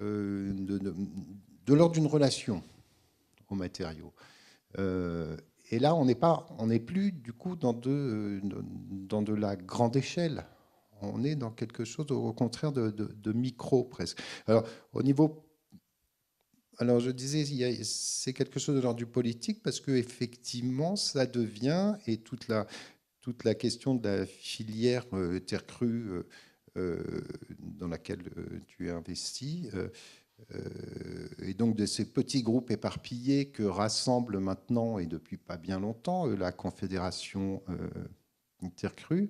de l'ordre d'une relation aux matériaux. Et là, on n'est plus du coup dans de la grande échelle. On est dans quelque chose au contraire de micro presque. Alors au niveau, alors je disais, c'est quelque chose de l'ordre du politique parce que effectivement, ça devient et toute la question de la filière terre crue dans laquelle tu es investi. Et donc de ces petits groupes éparpillés que rassemble maintenant, et depuis pas bien longtemps, la Confédération Intercrue,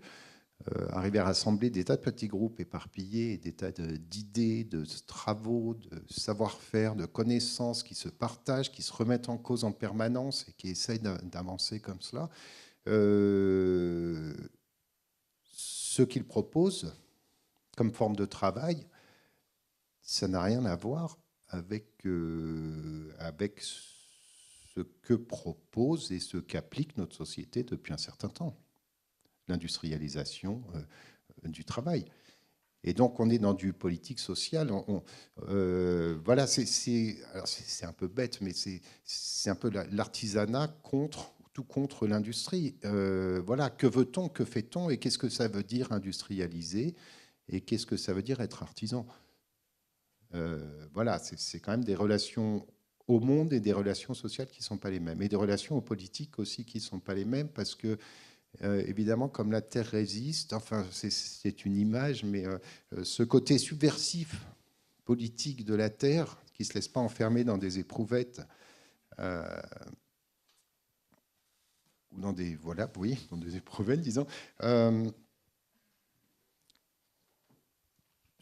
arriver à rassembler des tas de petits groupes éparpillés, des tas d'idées, de travaux, de savoir-faire, de connaissances qui se partagent, qui se remettent en cause en permanence et qui essayent d'avancer comme cela. Ce qu'ils proposent comme forme de travail, ça n'a rien à voir avec ce que propose et ce qu'applique notre société depuis un certain temps, l'industrialisation du travail. Et donc, on est dans du politique social. Voilà, c'est un peu bête, mais c'est un peu l'artisanat tout contre l'industrie. Voilà, que veut-on, que fait-on, et qu'est-ce que ça veut dire industrialiser, et qu'est-ce que ça veut dire être artisan ? Voilà, c'est quand même des relations au monde et des relations sociales qui ne sont pas les mêmes. Et des relations aux politiques aussi qui ne sont pas les mêmes parce que, évidemment, comme la Terre résiste, enfin, c'est une image, mais ce côté subversif politique de la Terre qui ne se laisse pas enfermer dans des éprouvettes ou dans des, voilà, oui, dans des éprouvettes, disons.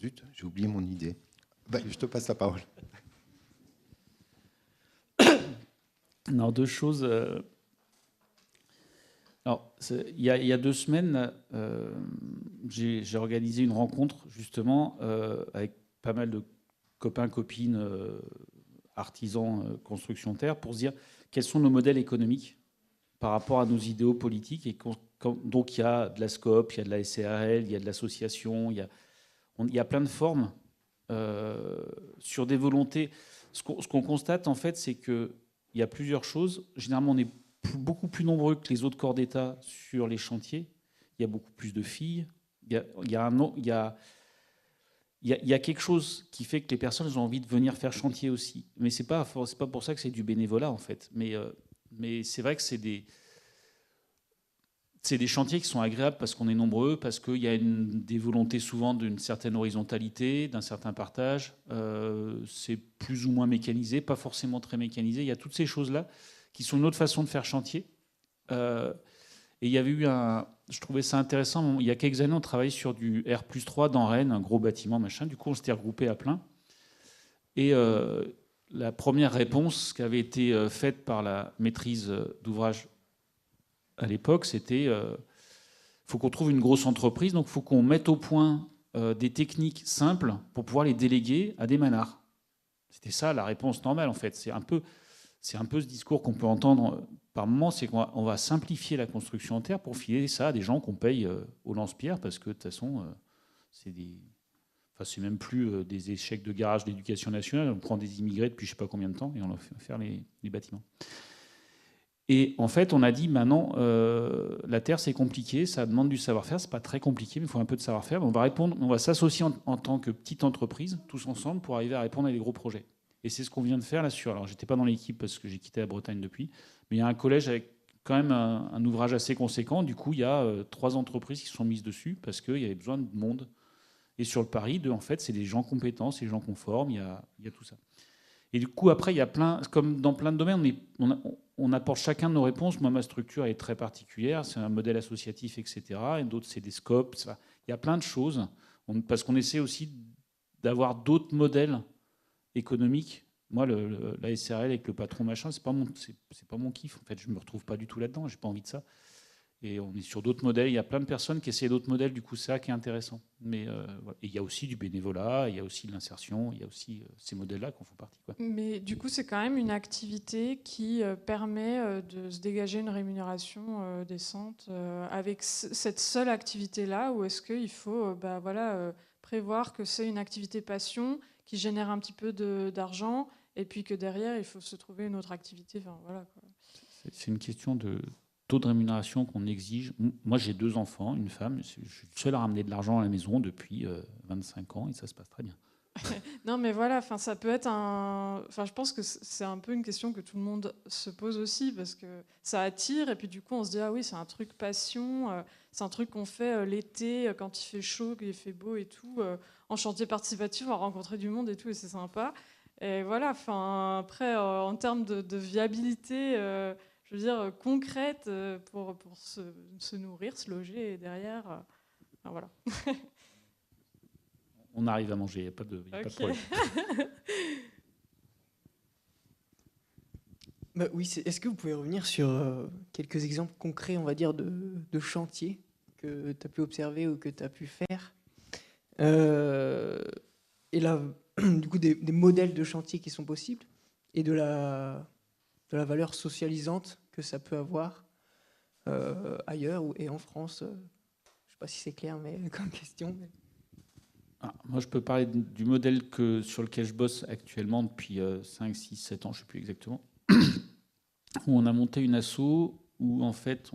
Zut, j'ai oublié mon idée. Ben, je te passe la parole. Alors, deux choses. Alors, il y a 2 semaines, j'ai organisé une rencontre, justement, avec pas mal de copains, copines, artisans, construction terre, pour se dire quels sont nos modèles économiques par rapport à nos idéaux politiques. Et donc, il y a de la SCOP, il y a de la SARL, il y a de l'association, il y a plein de formes. Sur des volontés. Ce qu'on constate, en fait, c'est qu'il y a plusieurs choses. Généralement, on est beaucoup plus nombreux que les autres corps d'État sur les chantiers. Il y a beaucoup plus de filles. Il y a quelque chose qui fait que les personnes ont envie de venir faire chantier aussi. Mais c'est pas pour ça que c'est du bénévolat, en fait. Mais c'est vrai que c'est des chantiers qui sont agréables parce qu'on est nombreux, parce qu'il y a des volontés souvent d'une certaine horizontalité, d'un certain partage. C'est plus ou moins mécanisé, pas forcément très mécanisé. Il y a toutes ces choses-là qui sont une autre façon de faire chantier. Et il y avait eu je trouvais ça intéressant, il y a quelques années, on travaillait sur du R+3 dans Rennes, un gros bâtiment, machin. Du coup, on s'était regroupés à plein. Et la première réponse qui avait été faite par la maîtrise d'ouvrage à l'époque, c'était faut qu'on trouve une grosse entreprise, donc il faut qu'on mette au point des techniques simples pour pouvoir les déléguer à des manards. C'était ça la réponse normale, en fait. C'est un peu ce discours qu'on peut entendre par moment, c'est qu'on va simplifier la construction en terre pour filer ça à des gens qu'on paye au lance-pierre, parce que de toute façon, c'est même plus des échecs de garage d'éducation nationale. On prend des immigrés depuis je ne sais pas combien de temps et on leur fait faire les bâtiments. Et en fait, on a dit, maintenant, la terre, c'est compliqué, ça demande du savoir-faire, c'est pas très compliqué, mais il faut un peu de savoir-faire. On va s'associer en tant que petite entreprise, tous ensemble, pour arriver à répondre à des gros projets. Et c'est ce qu'on vient de faire là-dessus. Alors, j'étais pas dans l'équipe parce que j'ai quitté la Bretagne depuis, mais il y a un collège avec quand même un ouvrage assez conséquent. Du coup, il y a 3 entreprises qui se sont mises dessus parce qu'il y avait besoin de monde. Et sur le pari, en fait, c'est des gens compétents, c'est des gens conformes, il y a tout ça. Et du coup, après, il y a comme dans plein de domaines, on apporte chacun de nos réponses. Moi, ma structure est très particulière, c'est un modèle associatif, etc. Et d'autres, c'est des scopes. Il y a plein de choses, parce qu'on essaie aussi d'avoir d'autres modèles économiques. Moi, la SRL avec le patron machin, c'est pas mon kiff. En fait, je me retrouve pas du tout là-dedans. J'ai pas envie de ça. Et on est sur d'autres modèles. Il y a plein de personnes qui essaient d'autres modèles. Du coup, c'est ça qui est intéressant. Mais voilà. Et il y a aussi du bénévolat, il y a aussi de l'insertion, il y a aussi ces modèles-là qui en font partie, quoi. Mais du coup, c'est quand même une activité qui permet de se dégager une rémunération décente avec cette seule activité-là, ou est-ce qu'il faut prévoir que c'est une activité passion qui génère un petit peu d'argent et puis que derrière, il faut se trouver une autre activité. Enfin, voilà, quoi. C'est une question de taux de rémunération qu'on exige. Moi, j'ai 2 enfants, une femme. Je suis le seul à ramener de l'argent à la maison depuis 25 ans et ça se passe très bien. Non, mais voilà, ça peut être je pense que c'est un peu une question que tout le monde se pose aussi parce que ça attire et puis du coup on se dit ah oui c'est un truc passion, c'est un truc qu'on fait l'été quand il fait chaud, qu'il fait beau et tout, en chantier participatif, on va rencontrer du monde et tout et c'est sympa. Et voilà, après en termes de viabilité, je veux dire concrète pour se nourrir, se loger et derrière, voilà. On arrive à manger, il n'y a pas de problème. Bah oui, est-ce que vous pouvez revenir sur quelques exemples concrets, on va dire, de chantiers que tu as pu observer ou que tu as pu faire et là, du coup, des modèles de chantier qui sont possibles et de la valeur socialisante que ça peut avoir ailleurs et en France. Je ne sais pas si c'est clair mais comme question. Moi, je peux parler du modèle sur lequel je bosse actuellement depuis 5, 6, 7 ans, je ne sais plus exactement, où on a monté une asso où, en fait,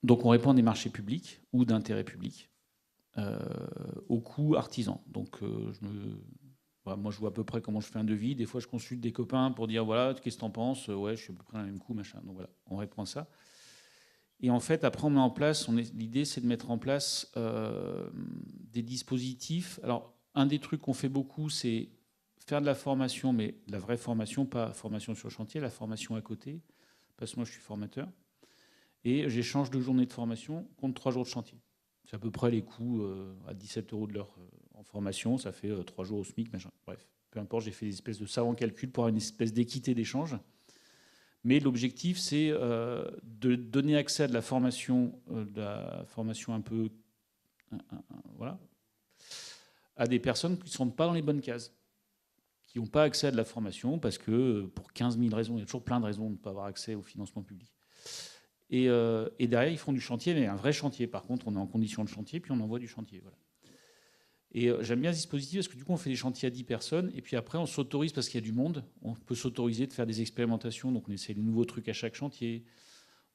donc on répond à des marchés publics ou d'intérêt public au coût artisan. Donc, moi, je vois à peu près comment je fais un devis. Des fois, je consulte des copains pour dire, voilà, qu'est-ce que tu en penses ? Ouais, je suis à peu près dans le même coût, machin. Donc, voilà, on répond à ça. Et en fait, après, on met en place, l'idée, c'est de mettre en place des dispositifs. Alors, un des trucs qu'on fait beaucoup, c'est faire de la formation, mais de la vraie formation, pas formation sur chantier, la formation à côté, parce que moi, je suis formateur. Et j'échange 2 journées de formation contre 3 jours de chantier. C'est à peu près les coûts à 17 € de l'heure en formation. Ça fait 3 jours au SMIC, machin. Bref, peu importe, j'ai fait des espèces de savants calculs pour avoir une espèce d'équité d'échange. Mais l'objectif, c'est de donner accès à de la formation un peu, voilà, à des personnes qui ne sont pas dans les bonnes cases, qui n'ont pas accès à de la formation parce que pour 15 000 raisons, il y a toujours plein de raisons de ne pas avoir accès au financement public. Et derrière, ils font du chantier, mais un vrai chantier. Par contre, on est en condition de chantier, puis on envoie du chantier. Voilà. Et j'aime bien ce dispositif parce que du coup, on fait des chantiers à 10 personnes. Et puis après, on s'autorise, parce qu'il y a du monde, on peut s'autoriser de faire des expérimentations. Donc on essaye de nouveaux trucs à chaque chantier.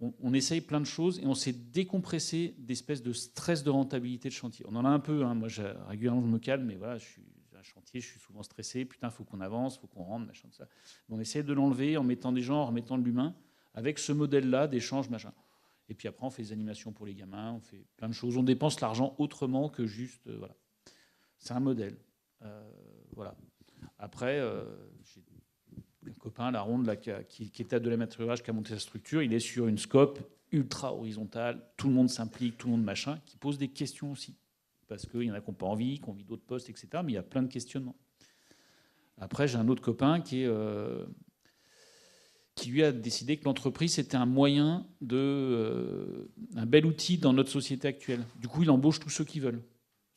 On essaye plein de choses et on s'est décompressé d'espèces de stress de rentabilité de chantier. On en a un peu. Moi, régulièrement, je me calme, mais voilà, je suis à un chantier, je suis souvent stressé. Putain, il faut qu'on avance, il faut qu'on rentre, machin, ça. Mais on essaie de l'enlever en mettant des gens, en remettant de l'humain, avec ce modèle-là d'échange, machin. Et puis après, on fait des animations pour les gamins, on fait plein de choses. On dépense l'argent autrement que juste... voilà. C'est un modèle. Voilà. Après, j'ai un copain à la ronde là, qui est à de l'amateurage, qui a monté sa structure. Il est sur une scope ultra horizontale. Tout le monde s'implique, tout le monde machin, qui pose des questions aussi. Parce qu'il y en a qui n'ont pas envie, qui ont envie d'autres postes, etc. Mais il y a plein de questionnements. Après, j'ai un autre copain qui lui a décidé que l'entreprise, c'était un moyen un bel outil dans notre société actuelle. Du coup, il embauche tous ceux qui veulent.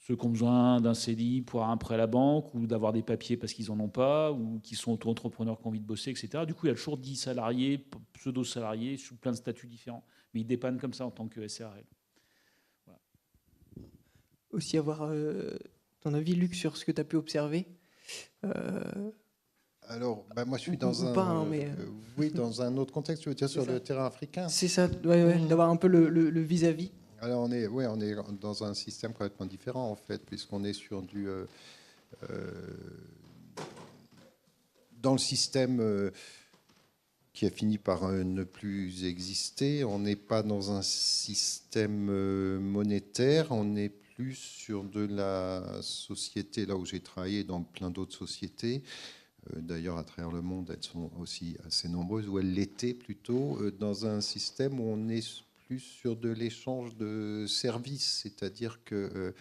Ceux qui ont besoin d'un CDI pour avoir un prêt à la banque ou d'avoir des papiers parce qu'ils n'en ont pas ou qui sont auto-entrepreneurs qui ont envie de bosser, etc. Du coup, il y a toujours 10 salariés, pseudo-salariés, sous plein de statuts différents. Mais ils dépannent comme ça en tant que SRL. Voilà. Aussi avoir ton avis, Luc, sur ce que tu as pu observer. Alors, moi, je suis dans dans un autre contexte, tu veux dire, sur le terrain africain. C'est ça, d'avoir un peu le vis-à-vis. Alors, on est dans un système complètement différent, en fait, puisqu'on est sur dans le système qui a fini par ne plus exister, on n'est pas dans un système monétaire, on est plus sur de la société, là où j'ai travaillé, dans plein d'autres sociétés. D'ailleurs, à travers le monde, elles sont aussi assez nombreuses, ou elles l'étaient plutôt, dans un système où on est plus sur de l'échange de services, c'est-à-dire qu'il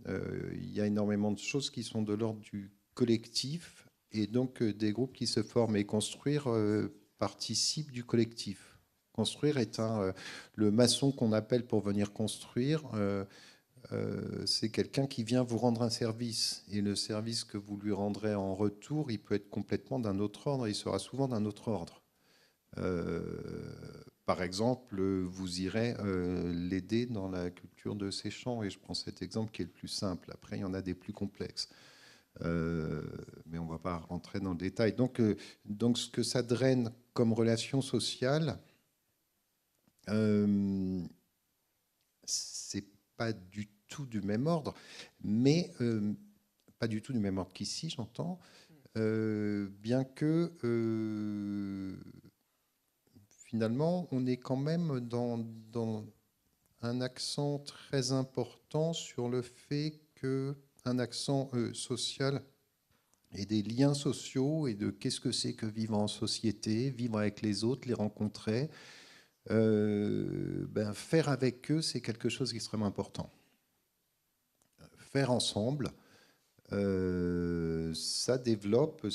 y a énormément de choses qui sont de l'ordre du collectif, et donc des groupes qui se forment. Et construire participe du collectif. Construire est le maçon qu'on appelle pour venir construire. C'est quelqu'un qui vient vous rendre un service. Et le service que vous lui rendrez en retour, il peut être complètement d'un autre ordre. Il sera souvent d'un autre ordre. Par exemple, vous irez l'aider dans la culture de ses champs. Et je prends cet exemple qui est le plus simple. Après, il y en a des plus complexes. Mais on ne va pas rentrer dans le détail. Donc, ce que ça draine comme relation sociale, c'est pas du tout du même ordre, mais pas du tout du même ordre qu'ici, j'entends, bien que finalement, on est quand même dans un accent très important sur le fait qu'un accent social et des liens sociaux et de qu'est-ce que c'est que vivre en société, vivre avec les autres, les rencontrer, faire avec eux, c'est quelque chose d'extrêmement important. Faire ensemble, ça développe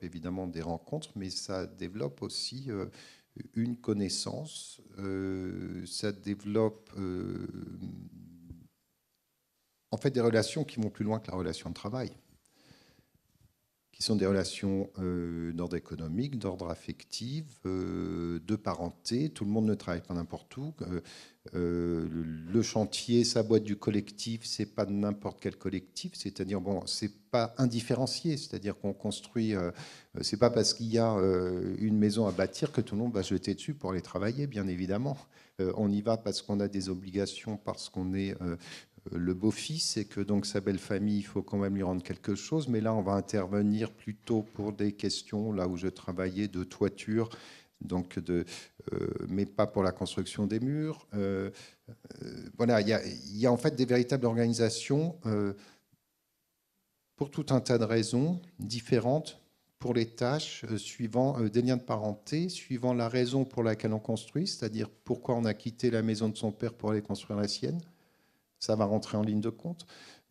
évidemment des rencontres, mais ça développe aussi une connaissance, ça développe en fait des relations qui vont plus loin que la relation de travail, qui sont des relations d'ordre économique, d'ordre affectif, de parenté. Tout le monde ne travaille pas n'importe où. Le chantier, sa boîte du collectif, c'est pas n'importe quel collectif. C'est-à-dire, bon, c'est pas indifférencié. C'est-à-dire qu'on construit. C'est pas parce qu'il y a une maison à bâtir que tout le monde va se jeter dessus pour aller travailler, bien évidemment. On y va parce qu'on a des obligations, parce qu'on est le beau-fils et que donc sa belle famille, il faut quand même lui rendre quelque chose. Mais là, on va intervenir plutôt pour des questions, là où je travaillais, de toiture, donc mais pas pour la construction des murs. Voilà, il y a en fait des véritables organisations pour tout un tas de raisons différentes pour les tâches, suivant des liens de parenté, suivant la raison pour laquelle on construit, c'est-à-dire pourquoi on a quitté la maison de son père pour aller construire la sienne. Ça va rentrer en ligne de compte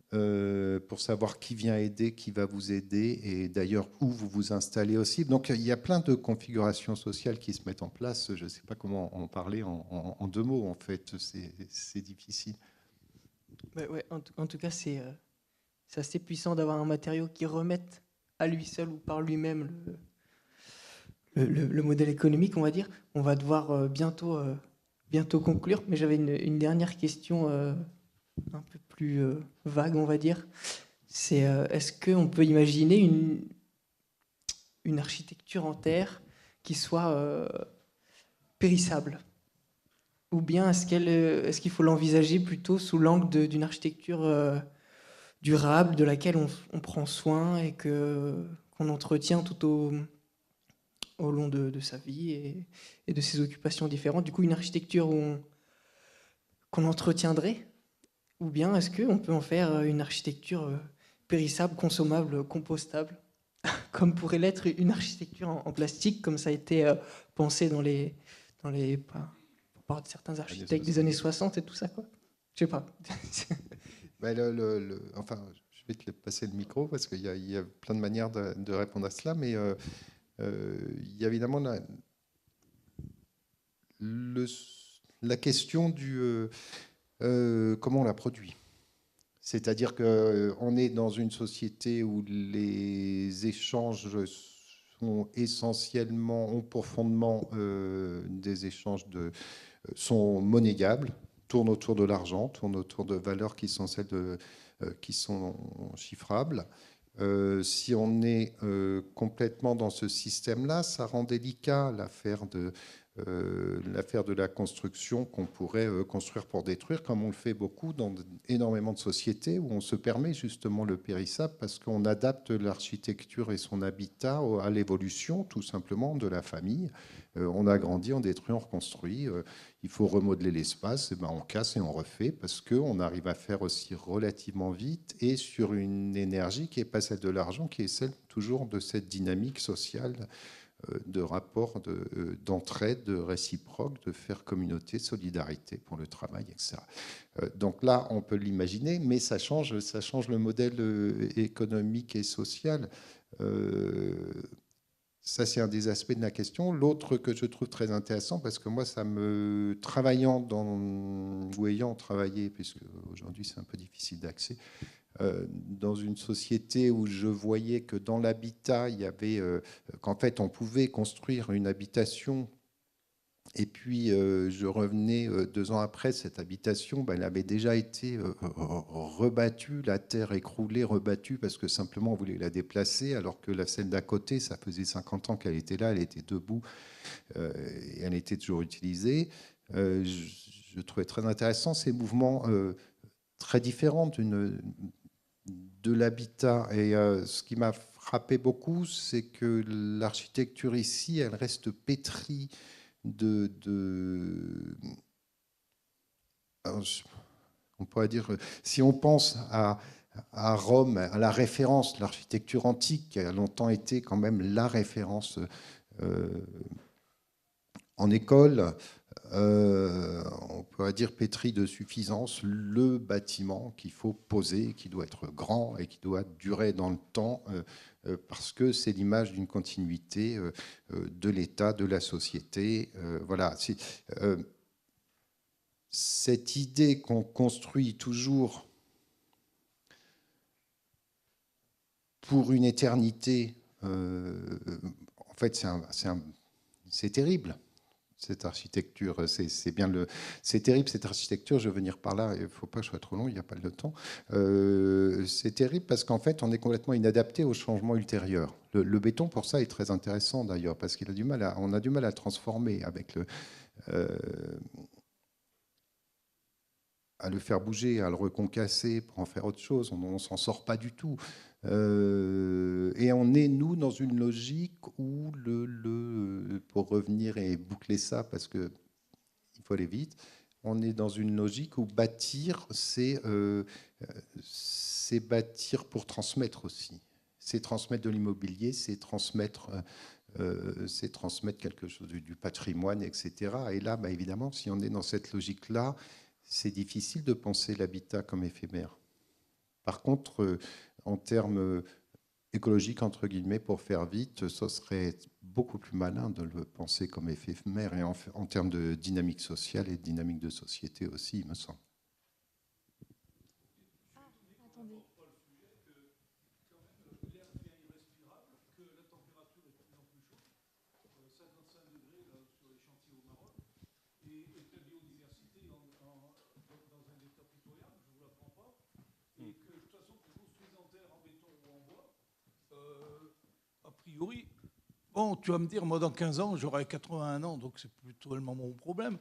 pour savoir qui vient aider, qui va vous aider et d'ailleurs où vous vous installez aussi. Donc il y a plein de configurations sociales qui se mettent en place. Je ne sais pas comment en parler en deux mots en fait. C'est difficile. Ouais, en tout cas, c'est assez puissant d'avoir un matériau qui remette à lui seul ou par lui-même le modèle économique, on va dire. On va devoir bientôt conclure, mais j'avais une dernière question un peu plus vague, on va dire. C'est est-ce qu'on peut imaginer une architecture en terre qui soit périssable? Ou bien est-ce qu'il faut l'envisager plutôt sous l'angle d'une architecture durable, de laquelle on prend soin et qu'on entretient tout au long de sa vie et de ses occupations différentes? Du coup, une architecture qu'on entretiendrait? Ou bien est-ce qu'on peut en faire une architecture périssable, consommable, compostable, comme pourrait l'être une architecture en plastique, comme ça a été pensé par certains architectes des années 60 et tout ça, quoi. Je sais pas. Enfin, je vais te passer le micro parce qu'il y a plein de manières de répondre à cela, mais il y a évidemment la question du comment on la produit. C'est-à-dire qu'on est dans une société où les échanges sont essentiellement, ont pour fondement des échanges sont monégables, tournent autour de l'argent, tournent autour de valeurs qui sont celles qui sont chiffrables. Si on est complètement dans ce système-là, ça rend délicat l'affaire l'affaire de la construction qu'on pourrait construire pour détruire, comme on le fait beaucoup dans énormément de sociétés où on se permet justement le périssable parce qu'on adapte l'architecture et son habitat à l'évolution tout simplement de la famille. On a grandi, on détruit, on reconstruit. Il faut remodeler l'espace, et ben on casse et on refait parce qu'on arrive à faire aussi relativement vite et sur une énergie qui n'est pas celle de l'argent, qui est celle toujours de cette dynamique sociale de rapport, d'entraide, de réciproque, de faire communauté, solidarité pour le travail, etc. Donc là, on peut l'imaginer, mais ça change le modèle économique et social. Ça, c'est un des aspects de la question. L'autre que je trouve très intéressant, parce que moi, travaillant ou ayant travaillé, puisque aujourd'hui c'est un peu difficile d'accès, dans une société où je voyais que dans l'habitat, il y avait qu'en fait, on pouvait construire une habitation. Et puis, je revenais 2 ans après, cette habitation, elle avait déjà été rebattue, la terre écroulée, rebattue, parce que simplement on voulait la déplacer, alors que la celle d'à côté, ça faisait 50 ans qu'elle était là, elle était debout, et elle était toujours utilisée. Je trouvais très intéressant ces mouvements très différents de l'habitat. Et ce qui m'a frappé beaucoup, c'est que l'architecture ici, elle reste pétrie on pourrait dire, si on pense à Rome, à la référence, l'architecture antique, qui a longtemps été quand même la référence en école, on pourrait dire pétri de suffisance, le bâtiment qu'il faut poser, qui doit être grand et qui doit durer dans le temps, parce que c'est l'image d'une continuité de l'État, de la société. Voilà. Cette idée qu'on construit toujours pour une éternité, en fait, c'est terrible. Cette architecture, c'est terrible cette architecture. Je veux venir par là. Il ne faut pas que je sois trop long. Il n'y a pas le temps. C'est terrible parce qu'en fait, on est complètement inadapté aux changements ultérieurs. Le béton, pour ça, est très intéressant d'ailleurs parce qu'on a du mal à transformer avec à le faire bouger, à le reconcasser pour en faire autre chose. On ne s'en sort pas du tout. Et on est, nous, dans une logique où, pour revenir et boucler ça, parce qu'il faut aller vite, on est dans une logique où bâtir, c'est bâtir pour transmettre aussi. C'est transmettre de l'immobilier, c'est transmettre quelque chose du patrimoine, etc. Et là, évidemment, si on est dans cette logique-là, c'est difficile de penser l'habitat comme éphémère. Par contre, en termes écologiques, entre guillemets, pour faire vite, ce serait beaucoup plus malin de le penser comme éphémère et en termes de dynamique sociale et de dynamique de société aussi, il me semble. Priori, bon, tu vas me dire, moi dans 15 ans, j'aurai 81 ans, donc c'est plus tellement mon problème.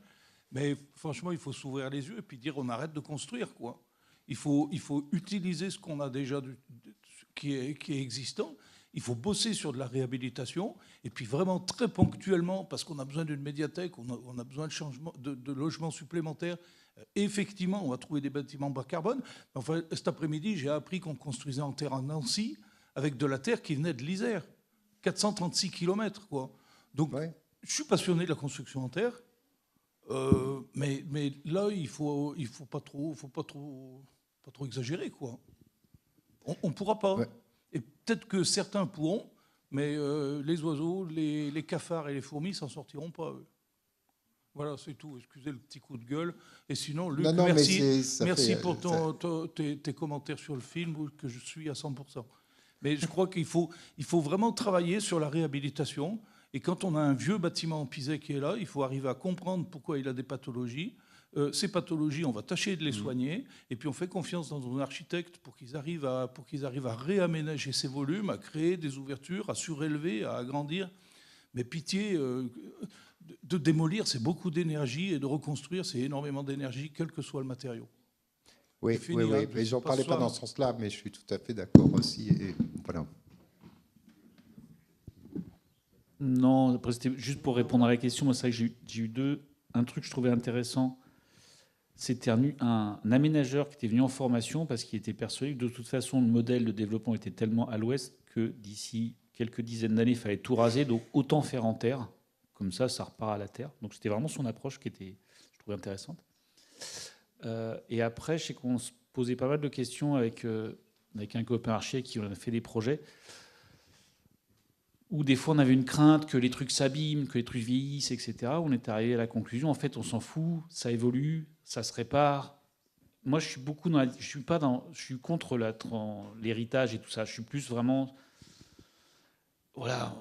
Mais franchement, il faut s'ouvrir les yeux et puis dire on arrête de construire, quoi. Il faut utiliser ce qu'on a déjà qui est existant. Il faut bosser sur de la réhabilitation et puis vraiment très ponctuellement, parce qu'on a besoin d'une médiathèque, on a besoin de logements supplémentaires. Effectivement, on va trouver des bâtiments bas carbone. Enfin, cet après-midi, j'ai appris qu'on construisait en terre à Nancy avec de la terre qui venait de l'Isère. 436 km, quoi. Donc, ouais. Je suis passionné de la construction en terre, mais là, il faut pas trop exagérer, quoi. On pourra pas. Ouais. Et peut-être que certains pourront, mais les oiseaux, les cafards et les fourmis s'en sortiront pas, eux. Voilà, c'est tout. Excusez le petit coup de gueule. Et sinon, Luc, merci pour tes commentaires sur le film, que je suis à 100%. Mais je crois qu'il faut vraiment travailler sur la réhabilitation. Et quand on a un vieux bâtiment en Pizet qui est là, il faut arriver à comprendre pourquoi il a des pathologies. Ces pathologies, on va tâcher de les soigner. Et puis on fait confiance dans nos architectes pour qu'ils arrivent à réaménager ces volumes, à créer des ouvertures, à surélever, à agrandir. Mais pitié, de démolir, c'est beaucoup d'énergie, et de reconstruire, c'est énormément d'énergie, quel que soit le matériau. Oui, C'est fini, oui, hein, mais je j'en sais pas parlais ce pas soir. dans ce sens-là, mais je suis tout à fait d'accord aussi. Et voilà. Non, après, c'était juste pour répondre à la question. Moi, c'est vrai que j'ai eu un truc que je trouvais intéressant. C'était un aménageur qui était venu en formation parce qu'il était persuadé que de toute façon, le modèle de développement était tellement à l'ouest que d'ici quelques dizaines d'années, il fallait tout raser. Donc, autant faire en terre. Comme ça repart à la terre. Donc, c'était vraiment son approche qui était, je trouvais, intéressante. Et après, je sais qu'on se posait pas mal de questions avec un copain archi qui on a fait des projets où des fois on avait une crainte que les trucs s'abîment, que les trucs vieillissent, etc. On est arrivé à la conclusion, en fait, on s'en fout, ça évolue, ça se répare. Moi, je suis beaucoup je suis contre l'héritage et tout ça. Je suis plus vraiment, voilà,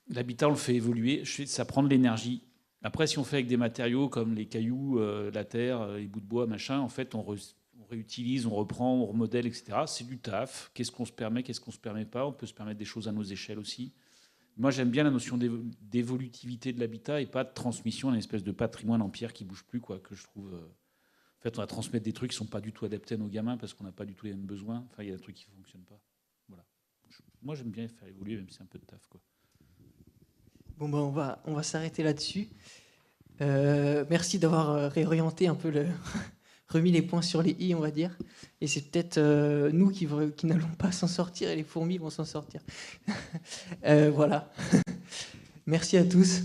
l'habitat on le fait évoluer, ça prend de l'énergie. Après, si on fait avec des matériaux comme les cailloux, la terre, les bouts de bois, machin, en fait, on réutilise, on reprend, on remodèle, etc. C'est du taf. Qu'est-ce qu'on se permet, qu'est-ce qu'on se permet pas? On peut se permettre des choses à nos échelles aussi. Moi, j'aime bien la notion d'évolutivité de l'habitat et pas de transmission d'un espèce de patrimoine en pierre qui bouge plus, quoi, que je trouve. En fait, on va transmettre des trucs qui sont pas du tout adaptés à nos gamins parce qu'on n'a pas du tout les mêmes besoins. Enfin, il y a des trucs qui fonctionnent pas. Voilà. Moi, j'aime bien faire évoluer, même si c'est un peu de taf, quoi. Bon, ben, on va s'arrêter là-dessus. Merci d'avoir réorienté un peu remis les points sur les i, on va dire. Et c'est peut-être nous qui n'allons pas s'en sortir et les fourmis vont s'en sortir. Voilà. Merci à tous.